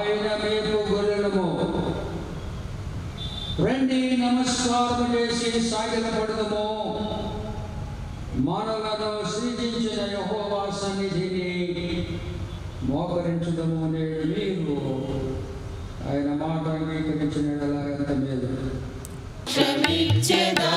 ఆయన మేము గొర్రెలము. రండి నమస్కారం చేసి సాగిలపడదము. మనలను సృజించిన యెహోవా సన్నిధిని మోకరించుదము. నేడు మీరు ఆయన మాట అంగీకరించిన ఎంత మేలు. క్షమించెదా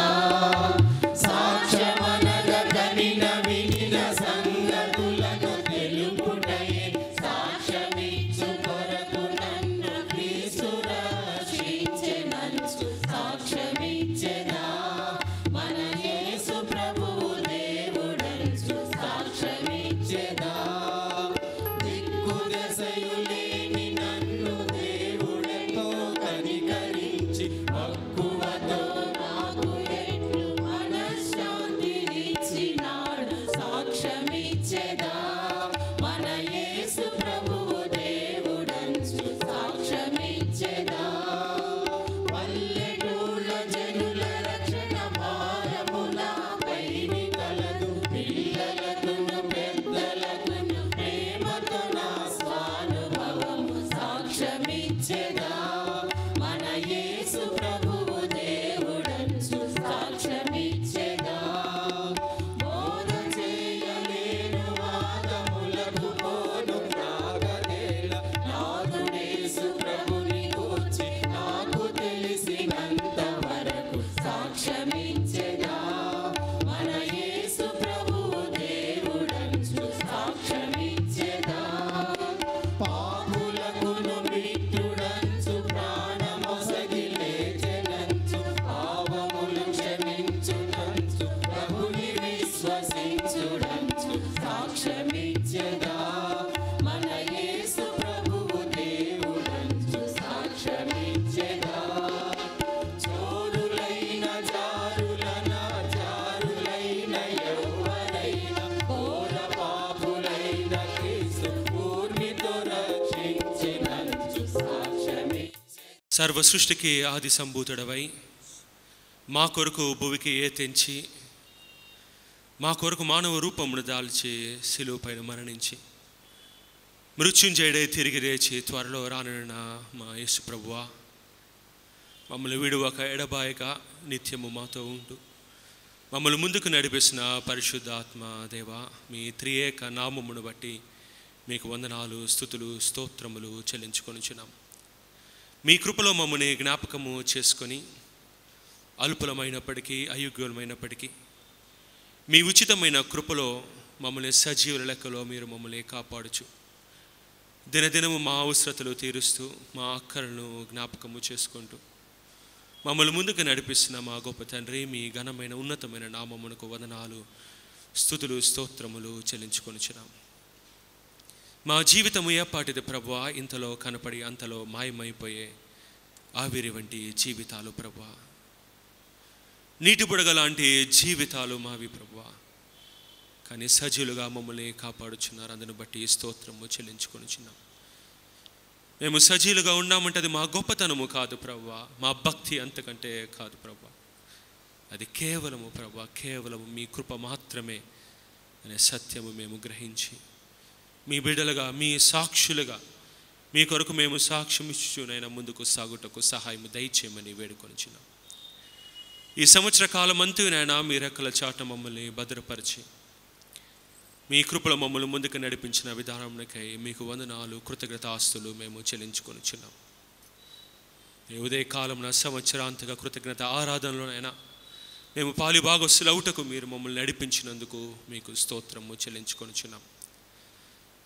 సర్వ సృష్టికి ఆది సంభూతుడవై మా కొరకు భువికి తెంచి మా కొరకు మానవ రూపమును దాల్చి శిలువ పైన మరణించి మృత్యుంజయుడై తిరిగి లేచి త్వరలో రానున్న మా యేసు ప్రభువా, మమ్మల్ని విడువక ఎడబాయక నిత్యము మాతో ఉంటూ మమ్మల్ని ముందుకు నడిపిస్తున్న పరిశుద్ధాత్మ దేవా, మీ త్రియేక నామమును బట్టి మీకు వందనాలు, స్తుతులు, స్తోత్రములు చెల్లించుకొనుచున్నాం. మీ కృపలో మమ్మల్ని జ్ఞాపకము చేసుకొని అల్పులమైనప్పటికీ అయోగ్యులమైనప్పటికీ మీ ఉచితమైన కృపలో మమ్మల్ని సజీవుల లెక్కలో మీరు మమ్మల్ని కాపాడుచు దినదినము మా అవసరతలు తీరుస్తూ మా అక్కలను జ్ఞాపకము చేసుకుంటూ మమ్మల్ని ముందుకు నడిపిస్తున్న మా గొప్ప తండ్రి, మీ ఘనమైన ఉన్నతమైన నామమునకు వందనాలు, స్తుతులు, స్తోత్రములు చెల్లించుకొనుచున్నాం. మా జీవితము ఏపాటిది ప్రభువా, ఇంతలో కనపడి అంతలో మాయమైపోయే ఆవిరి వంటి జీవితాలు ప్రభువా, నీటి బుడగ లాంటి జీవితాలు మావి ప్రభువా. కానీ సజీలుగా మమ్మల్ని కాపాడుచున్నారు. అందును బట్టి స్తోత్రము చెల్లించుకొనుచున్నాం. మేము సజీలుగా ఉన్నామంటే అది మా గొప్పతనము కాదు ప్రభువా, మా భక్తి అంతకంటే కాదు ప్రభువా. అది కేవలము ప్రభువా, కేవలము మీ కృప మాత్రమే అనే సత్యము మేము గ్రహించి మీ బిడ్డలుగా, మీ సాక్షులుగా మీ కొరకు మేము సాక్ష్యం ఇచ్చునైనా ముందుకు సాగుటకు సహాయం దయచేయమని వేడుకొనిచున్నాం. ఈ సంవత్సర కాలం అంతేనైనా మీ రెక్కల చాట మమ్మల్ని భద్రపరిచి మీ కృపలో మమ్మల్ని ముందుకు నడిపించిన విధానంకై మీకు వందనాలు, కృతజ్ఞతాస్తులు మేము చెల్లించుకొనిచున్నాం. ఈ ఉదయకాలంలో సంవత్సరాంతగా కృతజ్ఞత ఆరాధనలోనైనా మేము పాలిభాగస్తులవుటకు మీరు మమ్మల్ని నడిపించినందుకు మీకు స్తోత్రము చెల్లించుకొనిచున్నాం.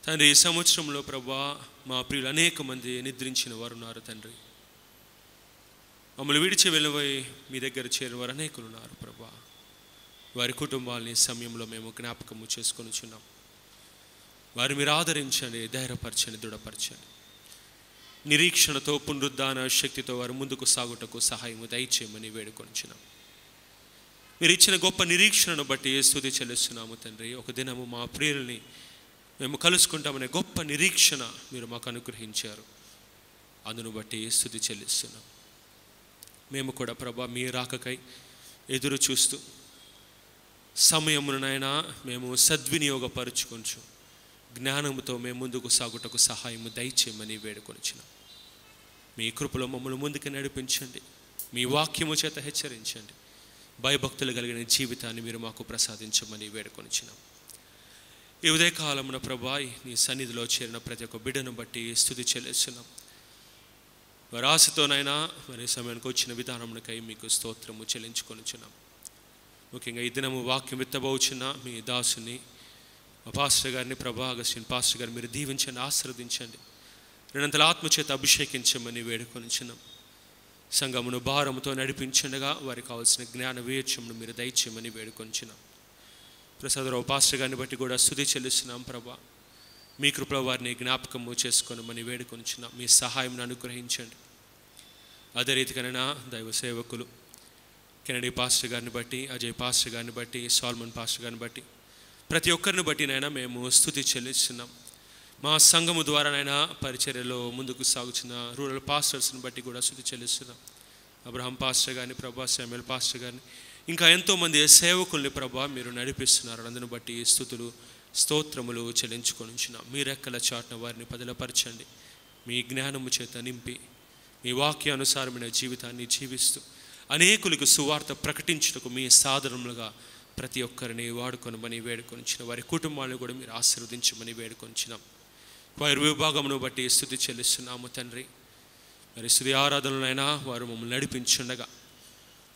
తండ్రి, ఈ సంవత్సరంలో ప్రభువా మా ప్రియులు అనేక మంది నిద్రించిన వారు ఉన్నారు తండ్రి. మమ్మల్ని విడిచి వెళ్ళిపోయి మీ దగ్గర చేరిన వారు అనేకులు ఉన్నారు ప్రభువా. వారి కుటుంబాలని సమయంలో మేము జ్ఞాపకము చేసుకొనిచున్నాం. వారు మీరు ఆదరించండి, ధైర్యపరచండి, దృఢపరచండి. నిరీక్షణతో పునరుద్ధాన శక్తితో వారు ముందుకు సాగుటకు సహాయము దయచేయమని వేడుకొనిచున్నాం. మీరు ఇచ్చిన గొప్ప నిరీక్షణను బట్టి స్తుతి చెల్లిస్తున్నాము తండ్రి. ఒక దినము మా ప్రియుల్ని మేము కలుసుకుంటామనే గొప్ప నిరీక్షణ మీరు మాకు అనుగ్రహించారు. అందును బట్టి స్తుతి చెల్లిస్తున్నాం. మేము కూడా ప్రభా మీ రాకకై ఎదురు చూస్తూ సమయమునైనా మేము సద్వినియోగపరుచుకొంచు జ్ఞానముతో మేము ముందుకు సాగుటకు సహాయము దయచేయమని వేడుకొనిచున్నాం. మీ కృపలో మమ్మల్ని ముందుకు నడిపించండి. మీ వాక్యము చేత హెచ్చరించండి. భయభక్తులు కలిగిన జీవితాన్ని మీరు మాకు ప్రసాదించమని వేడుకొనిచున్నాం. ఈ ఉదయకాలమున ప్రభా నీ సన్నిధిలో చేరిన ప్రతి ఒక్క బిడ్డను బట్టి స్తుతి చెల్లిస్తున్నాం. వారి ఆశతోనైనా మరి సమయానికి వచ్చిన విధానమునకై మీకు స్తోత్రము చెల్లించుకొనిచున్నాం. ముఖ్యంగా ఈ దినము వాక్యం విత్తబోచున్న మీ దాసుని మా పాస్టర్ గారిని, ప్రభా అగస్టిన్ పాస్టర్ గారిని మీరు దీవించండి, ఆశీర్వదించండి. రెండంతల ఆత్మచేత అభిషేకించమని వేడుకొనిచున్నాం. సంఘమును భారముతో నడిపించండగా వారికి కావాల్సిన జ్ఞాన వివేచమును మీరు దయచేయమని వేడుకొనిచున్నాం. ప్రసాదరావు పాస్టర్ గారిని బట్టి కూడా స్తుతి చెల్లిస్తున్నాం. ప్రభా మీ కృపలో వారిని జ్ఞాపకము చేసుకోనమని వేడుకొనిచున్నాం. మీ సహాయం అనుగ్రహించండి. అదే రీతిగానైనా దైవ సేవకులు కెనడీ పాస్టర్ గారిని బట్టి, అజయ్ పాస్టర్ గారిని బట్టి, సాల్మన్ పాస్టర్ గారిని బట్టి, ప్రతి ఒక్కరిని బట్టినైనా మేము స్తుతి చెల్లిస్తున్నాం. మా సంఘము ద్వారానైనా పరిచర్యలో ముందుకు సాగుతున్న రూరల్ పాస్టర్స్ని బట్టి కూడా స్తుతి చెల్లిస్తున్నాం. అబ్రహాం పాస్టర్ గారిని, ప్రభా శామ్యుల్ పాస్టర్ గారిని, ఇంకా ఎంతోమంది సేవకుల్ని ప్రభా మీరు నడిపిస్తున్నారు. అందును బట్టి స్తుతులు స్తోత్రములు చెల్లించుకొనిచున్నాం. మీ రెక్కల చాటున వారిని పదిలపరచండి. మీ జ్ఞానము చేత నింపి మీ వాక్యానుసారమైన జీవితాన్ని జీవిస్తూ అనేకులకు సువార్త ప్రకటించుటకు మీ సాధనములుగా ప్రతి ఒక్కరిని వాడుకొనమని వేడుకొనిచిన వారి కుటుంబాలను కూడా మీరు ఆశీర్వదించమని వేడుకొనిచ్చినాం. వారి విభాగమును బట్టి స్తుతి చెల్లిస్తున్నాము తండ్రి. మరి స్తుతి ఆరాధనలైనా వారు మమ్మల్ని నడిపించుండగా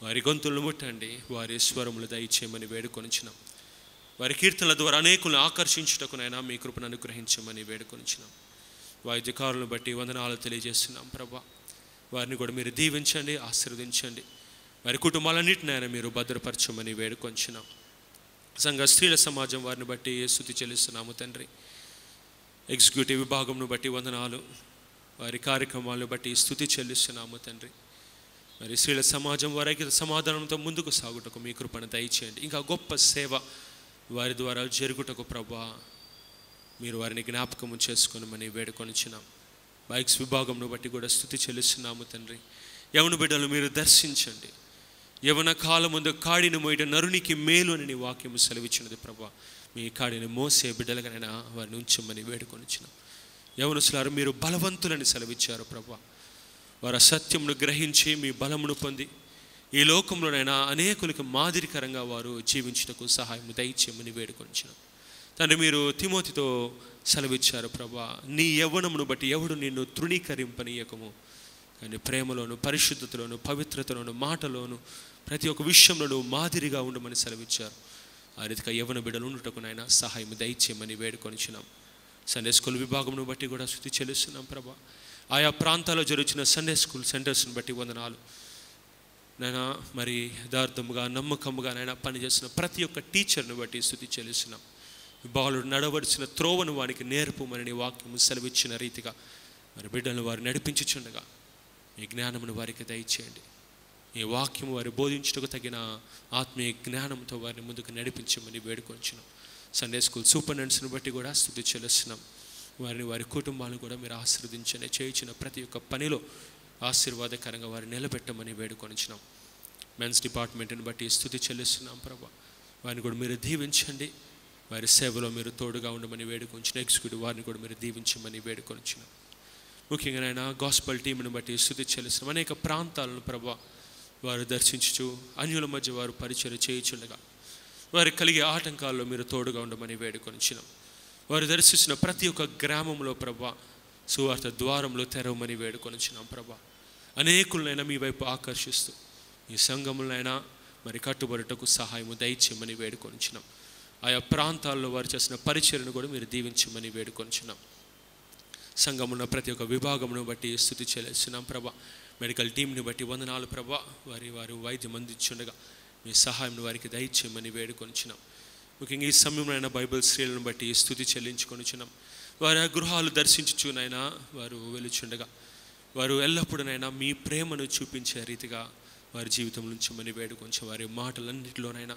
వారి గొంతులను ముట్టండి, వారి స్వరములు దయచేయమని వేడుకొనిచ్చినాం. వారి కీర్తనల ద్వారా అనేకులను ఆకర్షించుటకునైనా మీ కృపను అనుగ్రహించమని వేడుకొనిచ్చినాం. వాయిద్యకారులను బట్టి వందనాలు తెలియజేస్తున్నాం. ప్రభా వారిని కూడా మీరు దీవించండి, ఆశీర్వదించండి. వారి కుటుంబాలన్నింటినైనా మీరు భద్రపరచమని వేడుకొంచున్నాం. సంఘ స్త్రీల సమాజం వారిని బట్టి స్తుతి చెల్లిస్తున్నాము తండ్రి. ఎగ్జిక్యూటివ్ విభాగంను బట్టి వందనాలు, వారి కార్యక్రమాలను బట్టి స్తుతి చెల్లిస్తున్నాము తండ్రి. మరి స్త్రీల సమాజం వారికి సమాధానంతో ముందుకు సాగుటకు మీ కృపను దయచేయండి. ఇంకా గొప్ప సేవ వారి ద్వారా జరుగుటకు ప్రభా మీరు వారిని జ్ఞాపకము చేసుకోనమని వేడుకొనిచున్నాం. బైక్స్ విభాగంను బట్టి కూడా స్తుతి చెల్లిస్తున్నాము తండ్రి. యవన బిడ్డలు మీరు దర్శించండి. యవన కాలం ముందు కాడిని మోయట నరునికి మేలు అని నీ వాక్యము సెలవిచ్చినది ప్రభా. మీ కాడిని మోసే బిడ్డలుగానైనా వారిని ఉంచమని వేడుకొనిచున్నాం. యవనస్తులారు మీరు బలవంతులని సెలవిచ్చారు ప్రభా. వారు సత్యమును గ్రహించి మీ బలమును పొంది ఈ లోకంలోనైనా అనేకులకు మాదిరికరంగా వారు జీవించుటకు సహాయం దయచేయమని వేడుకొనిచున్నాం. తండ్రి మీరు తిమోతితో సెలవిచ్చారు ప్రభా, నీ యవ్వనమును బట్టి ఎవడు నిన్ను తృణీకరింపనీయకము, కానీ ప్రేమలోను, పరిశుద్ధతలోను, పవిత్రతలోను, మాటలోను, ప్రతి ఒక్క విషయంలో మాదిరిగా ఉండమని సెలవిచ్చారు. ఆ రీతిగా యవ్వన బిడ్డలు ఉండుటకునైనా సహాయం దయచేయమని వేడుకొనిచున్నాం. సండే స్కూల్ విభాగమును బట్టి కూడా స్తుతి చెల్లిస్తున్నాం ప్రభా. ఆయా ప్రాంతాల్లో జరుగుతున్న సండే స్కూల్ సెంటర్స్ని బట్టి వందనాలు నైనా. మరి యథార్థముగా నమ్మకముగా నైనా పనిచేస్తున్న ప్రతి ఒక్క టీచర్ని బట్టి స్తుతి చెల్లిస్తున్నాం. బాలుడు నడవలసిన త్రోవను వానికి నేర్పుమని నీ వాక్యము సెలవిచ్చిన రీతిగా మరి బిడ్డలను వారు నడిపించుచుండగా మీ జ్ఞానమును వారికి దయచేయండి. ఈ వాక్యము వారి బోధించుటకు తగిన ఆత్మీయ జ్ఞానంతో వారిని ముందుకు నడిపించమని వేడుకొంచున్నాం. సండే స్కూల్ సూపరింటెండెంట్స్ని బట్టి కూడా స్తుతి చెల్లిస్తున్నాం. వారిని వారి కుటుంబాలను కూడా మీరు ఆశీర్వదించండి. చేయించిన ప్రతి ఒక్క పనిలో ఆశీర్వాదకరంగా వారిని నిలబెట్టమని వేడుకొనిచ్చినాం. మెన్స్ డిపార్ట్మెంట్ని బట్టి స్తుతి చెల్లిస్తున్నాం ప్రభా. వారిని కూడా మీరు దీవించండి. వారి సేవలో మీరు తోడుగా ఉండమని వేడుకొంచిన ఎగ్జిక్యూటివ్ వారిని కూడా మీరు దీవించమని వేడుకొనిచ్చినాం. ముఖ్యంగా నాయన గాస్పల్ టీంను బట్టి స్తుతి చెల్లిస్తున్నాం. అనేక ప్రాంతాలను ప్రభా వారు దర్శించుచు అన్యుల మధ్య వారు పరిచయం చేయించుండగా వారికి కలిగే ఆటంకాల్లో మీరు తోడుగా ఉండమని వేడుకొనిచ్చినాం. వారు దర్శించిన ప్రతి ఒక్క గ్రామంలో ప్రభా సువార్త ద్వారంలో తెరవమని వేడుకొనిచ్చినాం ప్రభా. అనేకులనైనా మీ వైపు ఆకర్షిస్తూ ఈ సంఘములైనా మరి కట్టుబడుటకు సహాయము దయచేయమని వేడుకొనిచ్చినాం. ఆయా ప్రాంతాల్లో వారు చేసిన పరిచర్ను కూడా మీరు దీవించమని వేడుకొనిచున్నాం. సంఘమున్న ప్రతి ఒక్క విభాగమును బట్టి స్తుతి చెల్లిస్తున్నాం ప్రభా. మెడికల్ టీంని బట్టి వందనాలు ప్రభా. వారు వైద్యం అందించుండగా మీ సహాయం వారికి దయచేయమని వేడుకొనిచున్నాం. ముఖ్యంగా ఈ సమయంలో బైబిల్ స్త్రీలను బట్టి స్తుతి చెల్లించుకొనిచున్నాం. వారి గృహాలు దర్శించుచునైనా వారు వెలుచుండగా వారు ఎల్లప్పుడూనైనా మీ ప్రేమను చూపించే రీతిగా వారి జీవితం నుంచమని వేడుకొంచి వారి మాటలన్నింటిలోనైనా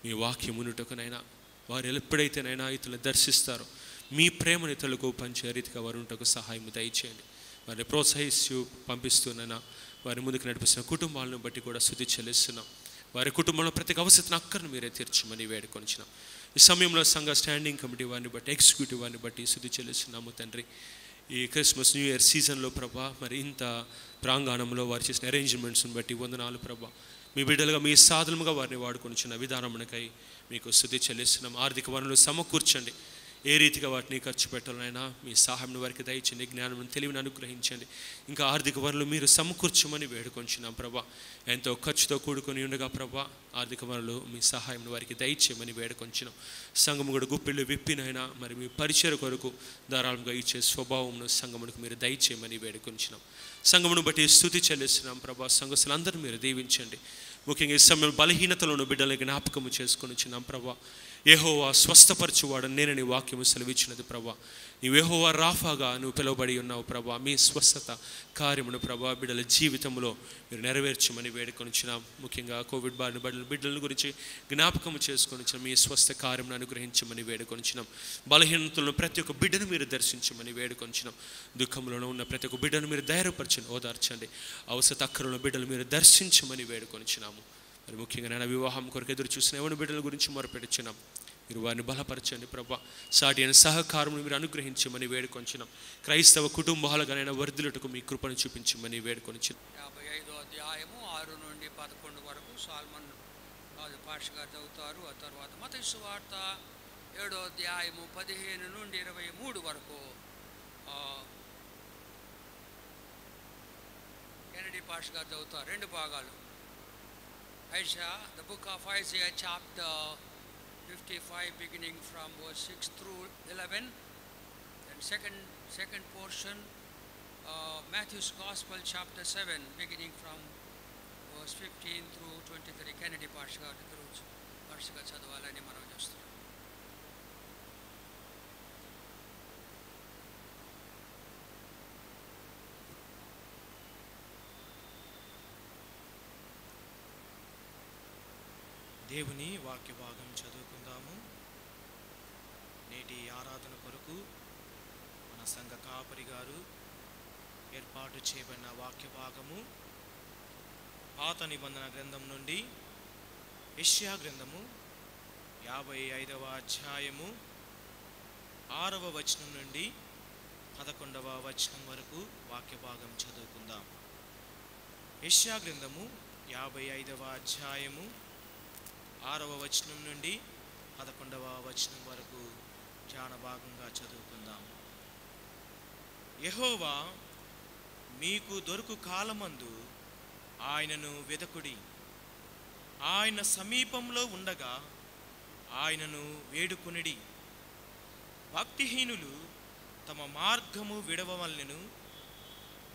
మీ వాక్యం ఉన్నట్టుకునైనా వారు ఎప్పుడైతేనైనా ఇతరులు దర్శిస్తారో మీ ప్రేమను ఇతరులకు పంచే రీతిగా వారు ఉంటకు సహాయం దయచేయండి. వారిని ప్రోత్సహిస్తూ పంపిస్తున్నా వారి ముందుకు నడిపిస్తున్న కుటుంబాలను బట్టి కూడా స్తుతి చెల్లిస్తున్నాం. వారి కుటుంబంలో ప్రతి అవసరతను అక్కర్ను మీరే తీర్చమని వేడుకొనిచున్నాం. ఈ సమయంలో సంఘ స్టాండింగ్ కమిటీ వారిని బట్టి, ఎగ్జిక్యూటివ్ వారిని బట్టి స్తుతి చెల్లిస్తున్నాము తండ్రి. ఈ క్రిస్మస్ న్యూ ఇయర్ సీజన్లో ప్రభా, మరి ఇంత ప్రాంగణంలో వారు చేసిన అరేంజ్మెంట్స్ని బట్టి వందనాలు ప్రభా. మీ బిడ్డలుగా మీ సాధనముగా వారిని వాడుకొనిచున్న విధానమునకై మీకు స్తుతి చెల్లిస్తున్నాం. ఆర్థిక వనరులు సమకూర్చండి. ఏ రీతిగా వాటిని ఖర్చు పెట్టాలైనా మీ సహాయం వారికి దయచండి, జ్ఞానం తెలివిని అనుగ్రహించండి. ఇంకా ఆర్థిక వనరులు మీరు సమకూర్చమని వేడుకొంచున్నాం ప్రభా. ఎంతో ఖర్చుతో కూడుకొని ఉండగా ప్రభా, ఆర్థిక వనరులు మీ సహాయం వారికి దయచేయమని వేడుకొంచున్నాం. సంఘము కూడా గుప్పిళ్ళు విప్పినైనా మరి మీ పరిచయ కొరకు ధారాళంగా ఇచ్చే స్వభావమును సంఘమునకు మీరు దయచేయమని వేడుకొంచున్నాం. సంఘమును బట్టి స్తుతి చెల్లిస్తున్నాం ప్రభా. సంఘస్థులందరూ మీరు దీవించండి. ముఖ్యంగా ఈ సమయంలో బలహీనతలను బిడ్డలను జ్ఞాపకము చేసుకొని వచ్చినాం ప్రభా. యెహోవా స్వస్థపరచువాడని నేనని వాక్యము సెలవిచ్చినది ప్రభా. నీవు యెహోవా రాఫాగా నువ్వు పిలువబడి ఉన్నావు ప్రభా. మీ స్వస్థత కార్యమును ప్రభా బిడ్డల జీవితంలో మీరు నెరవేర్చమని వేడుకొనిచ్చినాం. ముఖ్యంగా కోవిడ్ బారిన బిడ్డల గురించి జ్ఞాపకము చేసుకొని వచ్చిన మీ స్వస్థ కార్యమును అనుగ్రహించమని వేడుకొనిచ్చినాం. బలహీనతలను ప్రతి ఒక్క బిడ్డను మీరు దర్శించమని వేడుకొనిచ్చినాం. దుఃఖంలో ఉన్న ప్రతి ఒక్క బిడ్డను మీరు ధైర్యపరచండి, ఓదార్చండి. అవసర అక్కరలో బిడ్డలు మీరు దర్శించమని వేడుకొనిచ్చినాము. మరి ముఖ్యంగా నేను వివాహం కొరకు ఎదురు చూసిన ఎవరి బిడ్డల గురించి మొరపెడుచున్నాం. మీరు వారిని బలపరచండి ప్రభా. సాటి అయిన సహకారం మీరు అనుగ్రహించమని వేడుకొంచున్నాం. క్రైస్తవ కుటుంబాలుగానైనా వర్ధిల్లుటకు మీ కృపను చూపించమని వేడుకొనిచున్నాం. 55వ అధ్యాయము 6 నుండి 11 వరకు సాల్మన్ రాజు పాష గారు చదువుతారు. ఆ తర్వాత మత్తయి సువార్త 7వ అధ్యాయము 15 నుండి 23 వరకు కెనడీ పాష గారు చదువుతారు. 2 భాగాలు. Isaiah, the book of Isaiah chapter 55 beginning from verse 6 through 11, and second portion Matthew's Gospel chapter 7 beginning from verse 15 through 23. Kennedy Pasha garu వరుసగా చదవాలని మనం చేస్తున్నాం. దేవుని వాక్య భాగం చదువుకుందాము. నేటి ఆరాధన కొరకు మన సంఘ కాపరి గారు ఏర్పాటు చేయబడిన వాక్య భాగము పాత నిబంధన గ్రంథం నుండి యెషయా గ్రంథము 55వ అధ్యాయము 6వ వచనం నుండి 11వ వచనం వరకు వాక్య భాగం చదువుకుందాం. యెషయా గ్రంథము 55వ అధ్యాయము 6వ వచనం నుండి 11వ వచనం వరకు ధ్యాన భాగంగా చదువుకుందాం. యెహోవా మీకు దొరుకు కాలమందు ఆయనను వెదకుడి, ఆయన సమీపంలో ఉండగా ఆయనను వేడుకొనిడి. భక్తిహీనులు తమ మార్గము విడవవలెను,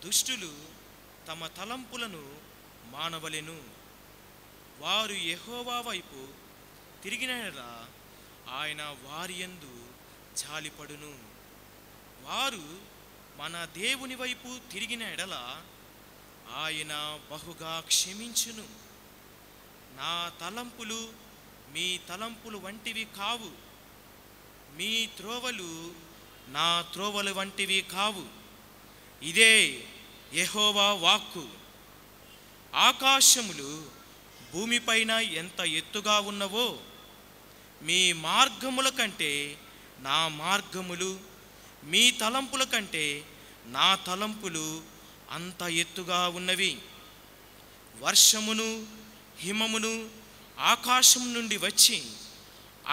దుష్టులు తమ తలంపులను మానవలెను. వారు యెహోవా వైపు తిరిగిన యెడల ఆయన వారి యందు జాలిపడును. వారు మన దేవుని వైపు తిరిగిన యెడల ఆయన బహుగా క్షమించును. నా తలంపులు మీ తలంపులు వంటివి కావు, మీ త్రోవలు నా త్రోవలు వంటివి కావు. ఇదే యెహోవా వాక్కు. ఆకాశములు భూమిపైన ఎంత ఎత్తుగా ఉన్నవో మీ మార్గముల కంటే నా మార్గములు, మీ తలంపుల కంటే నా తలంపులు అంత ఎత్తుగా ఉన్నవి. వర్షమును హిమమును ఆకాశం నుండి వచ్చి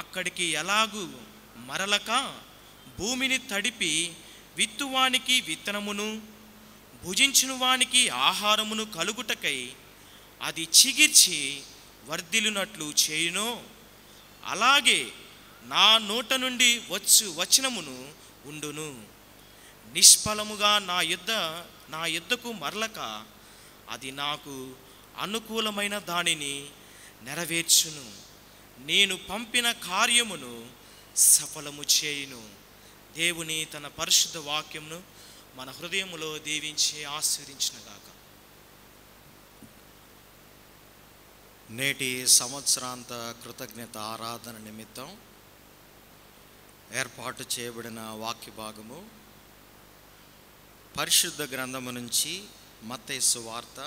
అక్కడికి ఎలాగూ మరలక భూమిని తడిపి విత్తువానికి విత్తనమును భుజించువానికి ఆహారమును కలుగుటకై అది చిగిర్చి వర్ధిల్లునట్లు చేయునో, అలాగే నా నోట నుండి వచనమును ఉండును. నిష్ఫలముగా నా యుద్ధకు మరలక అది నాకు అనుకూలమైన దానిని నెరవేర్చును. నేను పంపిన కార్యమును సఫలము చేయును. దేవుని తన పరిశుద్ధ వాక్యమును మన హృదయములో దీవించి ఆశీర్వదించునుగాక. నేటి సంవత్సరాంత కృతజ్ఞత ఆరాధన నిమిత్తం ఏర్పాటు చేయబడిన వాక్య భాగము పరిశుద్ధ గ్రంథము నుంచి మత్తయి సువార్త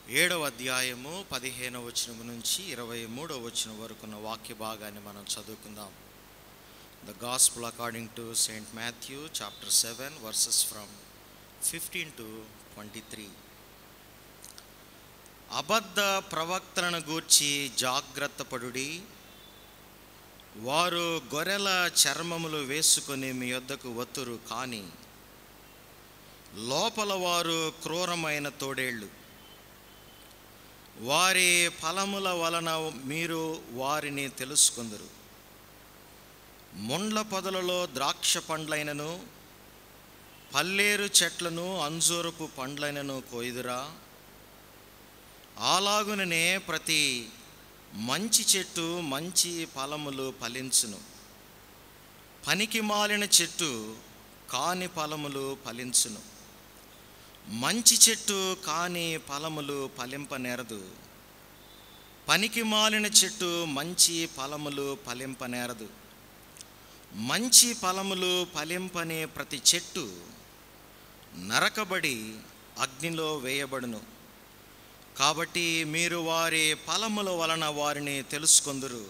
7వ అధ్యాయము 15వ వచనం నుంచి 23వ వచనం వరకున్న వాక్య భాగాన్ని మనం చదువుకుందాం. The gospel according to Saint Matthew chapter 7 versus from 15 to 23. అబద్ధ ప్రవక్తలను గూర్చి జాగ్రత్త పడుడి. వారు గొర్రెల చర్మములు వేసుకొని మీ యొద్దకు వత్తురు, కానీ లోపల వారు క్రూరమైన తోడేళ్ళు. వారి ఫలముల వలన మీరు వారిని తెలుసుకుందురు. ముండ్ల పొదలలో ద్రాక్ష పండ్లైనను పల్లేరు చెట్లను అంజూరపు పండ్లైనను కోయుదురా? అలాగుననే ప్రతి మంచి చెట్టు మంచి ఫలములు ఫలించును, పనికి మాలిన చెట్టు కాని ఫలములు ఫలించును. మంచి చెట్టు కాని ఫలములు ఫలింపనేరదు, పనికి మాలిన చెట్టు మంచి ఫలములు ఫలింపనేరదు. మంచి ఫలములు ఫలింపని ప్రతి చెట్టు నరకబడి అగ్నిలో వేయబడును. కాబట్టి మీరు వారి ఫలముల వలన వారిని తెలుసుకొందురు.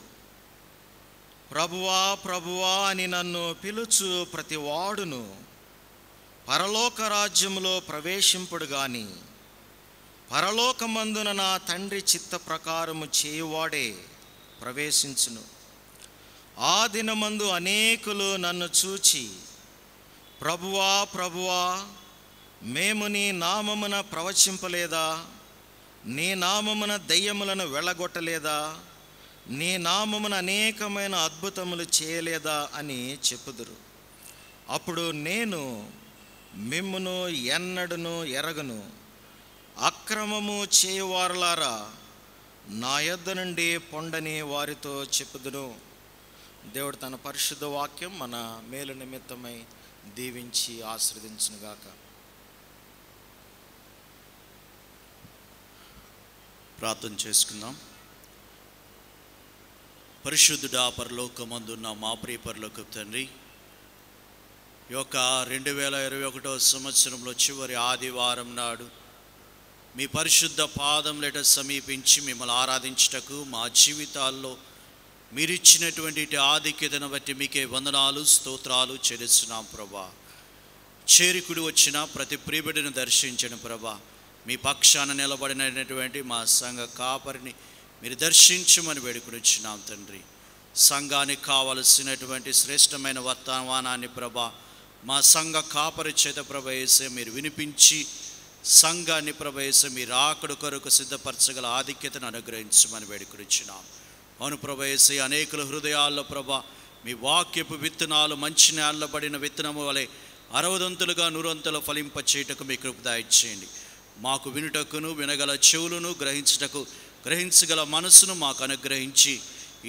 ప్రభువా ప్రభువా అని నన్ను పిలుచు ప్రతి వాడును పరలోక రాజ్యములో ప్రవేశింపుడు గాని పరలోకమందున నా తండ్రి చిత్త ప్రకారము చేయువాడే ప్రవేశించును. ఆ దినమందు అనేకులు నన్ను చూచి, ప్రభువా ప్రభువా, మేము నీ నామమున ప్రవచింపలేదా? నీ నామమున దయ్యములను వెళ్ళగొట్టలేదా? నీ నామమున అనేకమైన అద్భుతములు చేయలేదా అని చెప్పుదురు. అప్పుడు నేను మిమ్మును ఎన్నడను ఎరగను, అక్రమము చేయువారులారా నా యొద్ద నుండి పొండని వారితో చెప్పుదును. దేవుడు తన పరిశుద్ధ వాక్యం మన మేలు నిమిత్తమై దీవించి ఆశీర్వదించునుగాక. ప్రార్థన చేసుకుందాం. పరిశుద్ధుడా, పరలోకమందున్న మా ప్రియ పరలోకపు తండ్రి, ఈ యొక్క 2021 సంవత్సరంలో చివరి ఆదివారం నాడు మీ పరిశుద్ధ పాదములెట సమీపించి మిమ్మల్ని ఆరాధించుటకు మా జీవితాల్లో మీరిచ్చినటువంటి ఆధిక్యతను బట్టి మీకే వందనాలు స్తోత్రాలు చెల్లిస్తున్నాం ప్రభా. చేరికుడి వచ్చిన ప్రతి ప్రియబిడ్డను దర్శించండి ప్రభా. మీ పక్షాన నిలబడినటువంటి మా సంఘ కాపరిని మీరు దర్శించమని వేడుకొనిచ్చినాం తండ్రి. సంఘానికి కావలసినటువంటి శ్రేష్టమైన వర్తమానాన్ని ప్రభా మా సంఘ కాపరి చేత ప్రభేసే మీరు వినిపించి సంఘాన్ని ప్రభేసే మీరు ఆకడు కొరకు సిద్ధపరచగల ఆధిక్యతను అనుగ్రహించమని వేడుకొనిచ్చినాం. అవును ప్రభేసే, అనేకుల హృదయాల్లో ప్రభా మీ వాక్యపు విత్తనాలు మంచి నేలలో పడిన విత్తనము వలె 60 100 ఫలింపచేయటకు మీ కృప దయచేయండి. మాకు వినుటకును వినగల చెవులను గ్రహించగల మనసును మాకు అనుగ్రహించి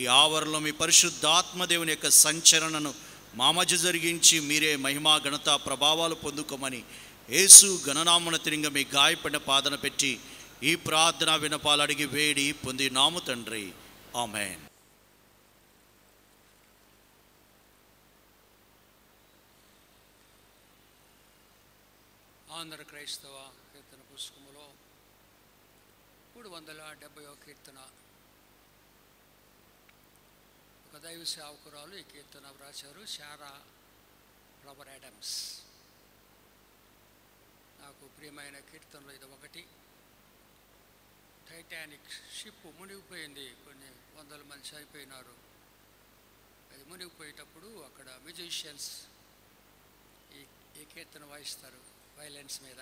ఈ ఆవరణలో మీ పరిశుద్ధాత్మదేవుని యొక్క సంచరణను మా మధ్య జరిగించి మీరే మహిమా ఘనత ప్రభావాలు పొందుకోమని యేసు గణనామన తిరిగి మీ గాయపడిన పాదన పెట్టి ఈ ప్రార్థన వినపాలు అడిగి వేడి పొంది నాము తండ్రి, ఆమేన్. ఆంధ్ర క్రైస్తవ కీర్తన పుస్తకములో 370వ కీర్తన. ఒక దైవ సేవకురాలు ఈ కీర్తన వ్రాశారు, శారా ఫ్లవర్ అడమ్స్. నాకు ప్రియమైన కీర్తనలో ఇది ఒకటి. టైటానిక్ షిప్ మునిగిపోయింది, కొన్ని 100 మంది చనిపోయినారు. అది మునిగిపోయేటప్పుడు అక్కడ మ్యూజిషియన్స్ ఈ కీర్తన వాయిస్తారు వైలెన్స్ మీద.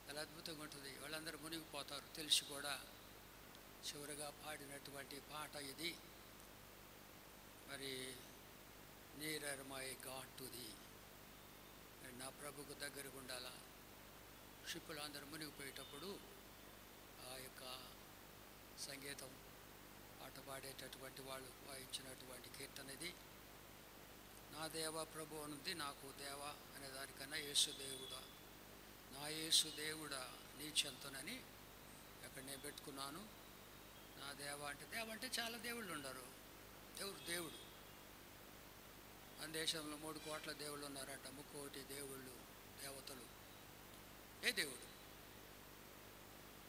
చాలా అద్భుతంగా ఉంటుంది. వాళ్ళందరూ మునిగిపోతారు తెలిసి కూడా చివరిగా పాడినటువంటి పాట ఇది. మరి nearer my God to the, నా ప్రభుకు దగ్గరకు ఉండాలా. షిప్పులు అందరూ మునిగిపోయేటప్పుడు ఆ యొక్క సంగీతం పాట పాడేటటువంటి వాళ్ళు వాయించినటువంటి కీర్తన ఇది. నా దేవ ప్రభు అనుంది, నాకు దేవ అనే దానికన్నా యేసు దేవుడా, నా యేసు దేవుడా నీ చెంతనని అక్కడ నేను పెట్టుకున్నాను. నా దేవ అంటే చాలా దేవుళ్ళు ఉన్నారు. దేవుడు మన దేశంలో 3 కోట్ల దేవుళ్ళు ఉన్నారట. 3 కోటి దేవుళ్ళు దేవతలు. ఏ దేవుడు?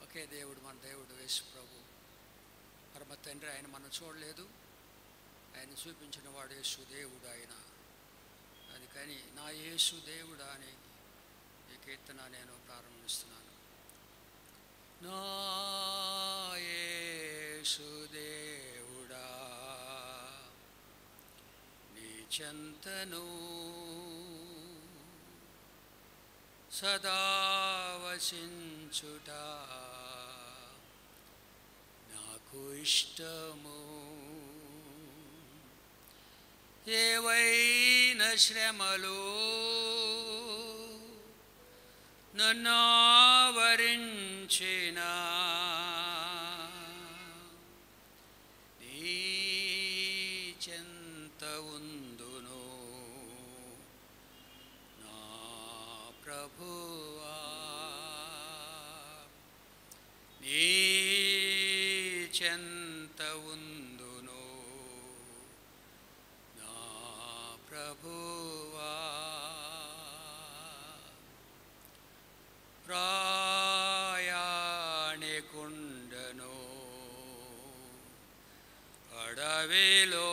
ఒక ఒకే దేవుడు, మన దేవుడు యేసు ప్రభు పరమ తండ్రి. ఆయన మనం చూడలేదు, ఆయన చూపించిన వాడు యేసు దేవుడు ఆయన. అందుకని నా యేసు దేవుడా అని ఈ కీర్తన నేను ప్రారంభిస్తున్నాను. నా యేసు దేవుడా నీ చెంతను సదా వసించుట నాకు ఇష్టము. ఏవైనా శ్రమలు నన్ను ఆవరించినా నీ చెంత ఉందును నా ప్రభువా. నీ చెంత ఉందును నా ప్రభువా. ప్రయాణికుండను అడవిలో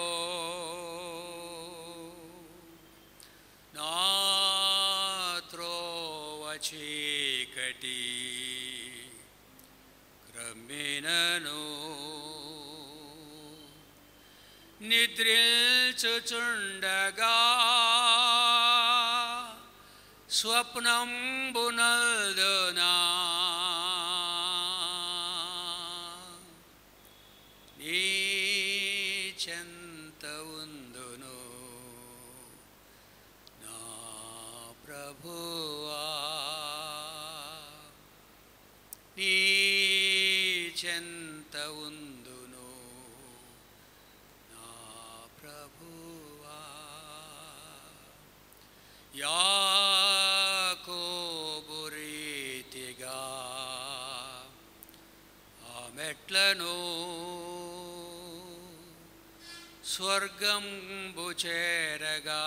నా త్రోవ చీకటి క్రమ్మినను నిద్రించుచుండగా స్వప్నంబునల్దునా నీ చెంత ఉందును నా ప్రభువా. నీ చెంత ఉందును నా ప్రభువా. యాకోబు రీతిగా ఆ మెట్లను స్వర్గంబు చేరగా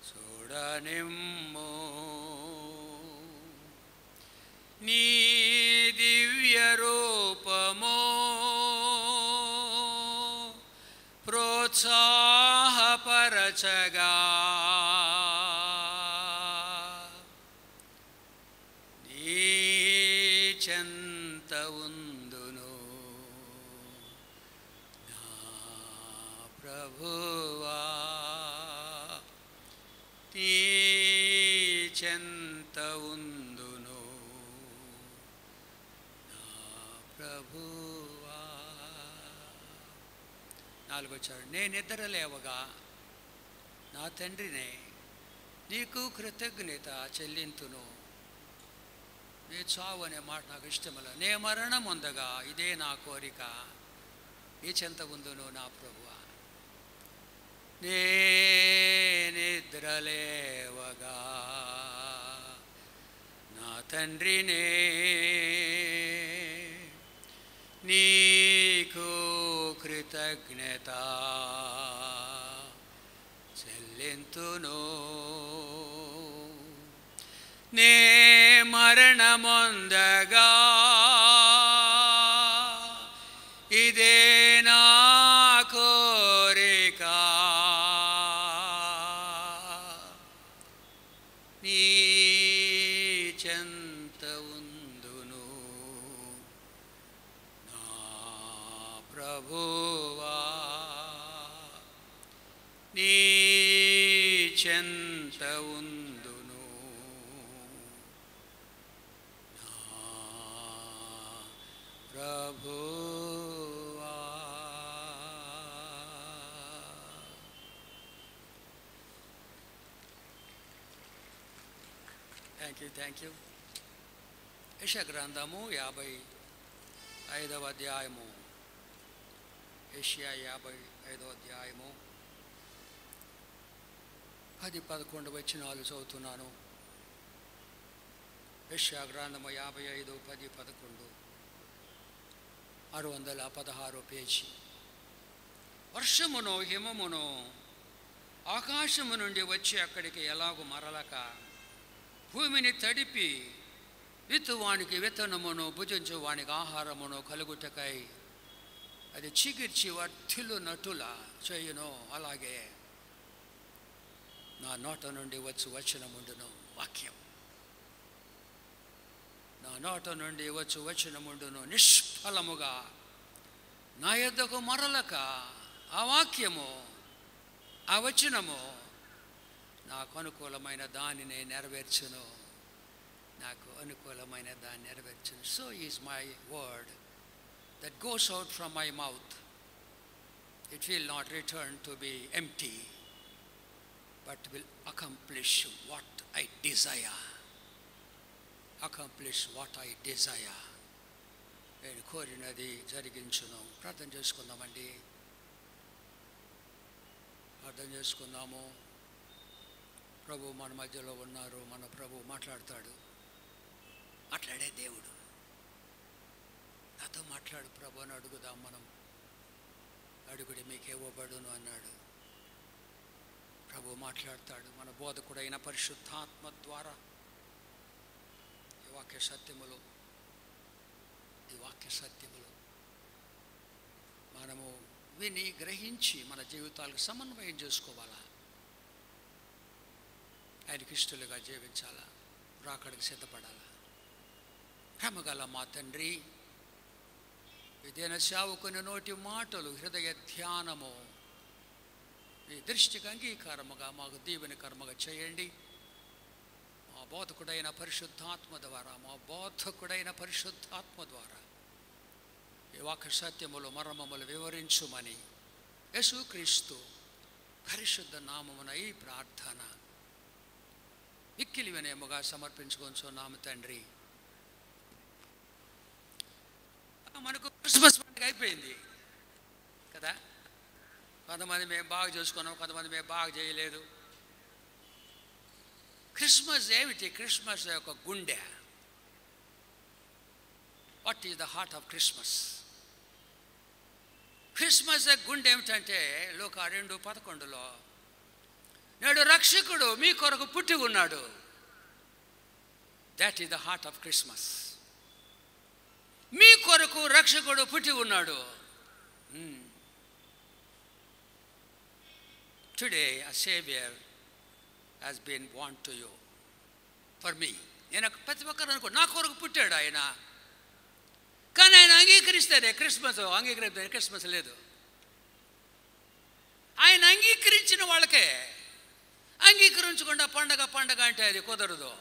చూడనిమ్ము. నీ దివ్య రూపము ప్రోత్సాహపరచగా నీ చెంత ఉందును నా ప్రభువా. నీ చెంత ఉందును నా ప్రభువా. 4వ చరణం. నేను నిద్ర లేవగా నా తండ్రినే నీకు కృతజ్ఞత చెల్లింతును. నీ చావు అనే మాట నాకు ఇష్టమల. నే మరణం ఉందగా ఇదే నా కోరిక నీ చెంత ఉందును నా ప్రభువా. నే నిద్రలేవగా నా తండ్రినే నీకు కృతజ్ఞత చెల్లింతును. నే మరణమొందగా ఇదే నా కోరిక నీ చెంత ఉందును నా ప్రభువా. నీ చెంత ఉందును నా ప్రభువా. Thank you. యెషయా గ్రంథము 55వ అధ్యాయము. యెషయా 55వ అధ్యాయము 10-11 వచనాలు చదువుతున్నాను. యెషయా గ్రంథము 55, 10, 11, 616 పేజీ. వర్షమును హిమమును ఆకాశము నుండి వచ్చి అక్కడికి ఎలాగూ మరలక భూమిని తడిపి విత్తువానికి విత్తనమును భుజించువానికి ఆహారమును కలుగుటకై అది చిగిర్చి వర్ధిల్లునట్టులా చేయును. అలాగే నా నోట నుండి వచ్చి వచనముండును. వాక్యం నా నోట నుండి వచ్చి వచనముండును. నిష్ఫలముగా నా యొద్దకు మరలక ఆ వాక్యము ఆ వచనము నాకు అనుకూలమైన దానిని నెరవేర్చును. నాకు అనుకూలమైన దాన్ని నెరవేర్చును. So is my word that goes out from my mouth. It will not return to be empty, but will accomplish what I desire. Accomplish what I desire. నేను కోరినది జరిగించును. ప్రార్థన చేసుకుందామండి. ప్రార్థన చేసుకుందాము. ప్రభు మన మధ్యలో ఉన్నారు. మన ప్రభు మాట్లాడతాడు. మాట్లాడే దేవుడు. నాతో మాట్లాడు ప్రభు అని అడుగుదాం. మనం అడుగుడి మీకు ఇవ్వబడును అన్నాడు. ప్రభు మాట్లాడతాడు. మన బోధకుడైన పరిశుద్ధాత్మ ద్వారా ఈ వాక్య సత్యములు మనము విని గ్రహించి మన జీవితాలకు సమన్వయం చేసుకోవాలా. ఆయనకి ఇష్టలుగా జీవించాలా. రాకడికి సిద్ధపడాలా. ప్రేమగల మా తండ్రి, ఇదేన సేవకుని నోటి మాటలు హృదయ ధ్యానము మీ దృష్టికి అంగీకారముగా మాకు దీవెనకరముగా చేయండి. మా బోధకుడైన పరిశుద్ధాత్మ ద్వారా ఈ వాక్య సత్యములు మర్మములు వివరించుమని యేసుక్రీస్తు పరిశుద్ధ నామమున ఈ ప్రార్థన మిక్కిలి వినయముగా సమర్పించుకొంచున్నాము తండ్రి. మనకు క్రిస్మస్ పండుగ అయిపోయింది కదా. కొంతమంది మేము బాగా చేసుకున్నాం, కొంతమంది మేము బాగా చేయలేదు. క్రిస్మస్ ఏమిటి? క్రిస్మస్ యొక్క గుండె. What is the heart of Christmas? Christmas గుండె ఏమిటంటే లూకా 2:11 నేడు రక్షకుడు మీ కొరకు పుట్టి ఉన్నాడు. That is the heart of Christmas. మీ కొరకు రక్షకుడు పుట్టి ఉన్నాడు. Today a savior has been born to you for me. నేను ప్రతి ఒక్కరు అనుకో నా కొరకు పుట్టాడు ఆయన. కానీ ఆయన అంగీకరిస్తారే క్రిస్మస్, అంగీకరిస్తే క్రిస్మస్ లేదు. ఆయన అంగీకరించిన వాళ్ళకే. అంగీకరించకుండా పండగ అంటే అది కుదరదు.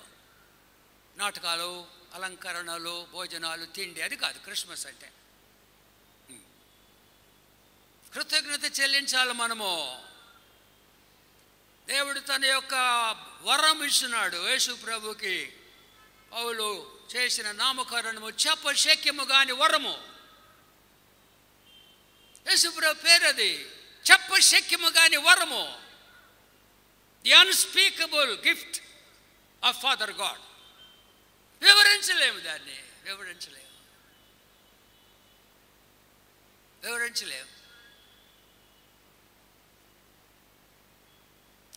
నాటకాలు, అలంకరణలు, భోజనాలు, తిండి, అది కాదు క్రిస్మస్ అంటే. కృతజ్ఞత చెల్లించాలి మనము. దేవుడు తన యొక్క వరం ఇస్తున్నాడు యేసు ప్రభుకి. పౌలు చేసిన నామకరణము చెప్పశక్యము కాని వరము. యేసు ప్రభు పేరు అది, చెప్పశక్యము కాని వరము. The unspeakable gift of father God. వివరించలేము దాన్ని, వివరించలేము.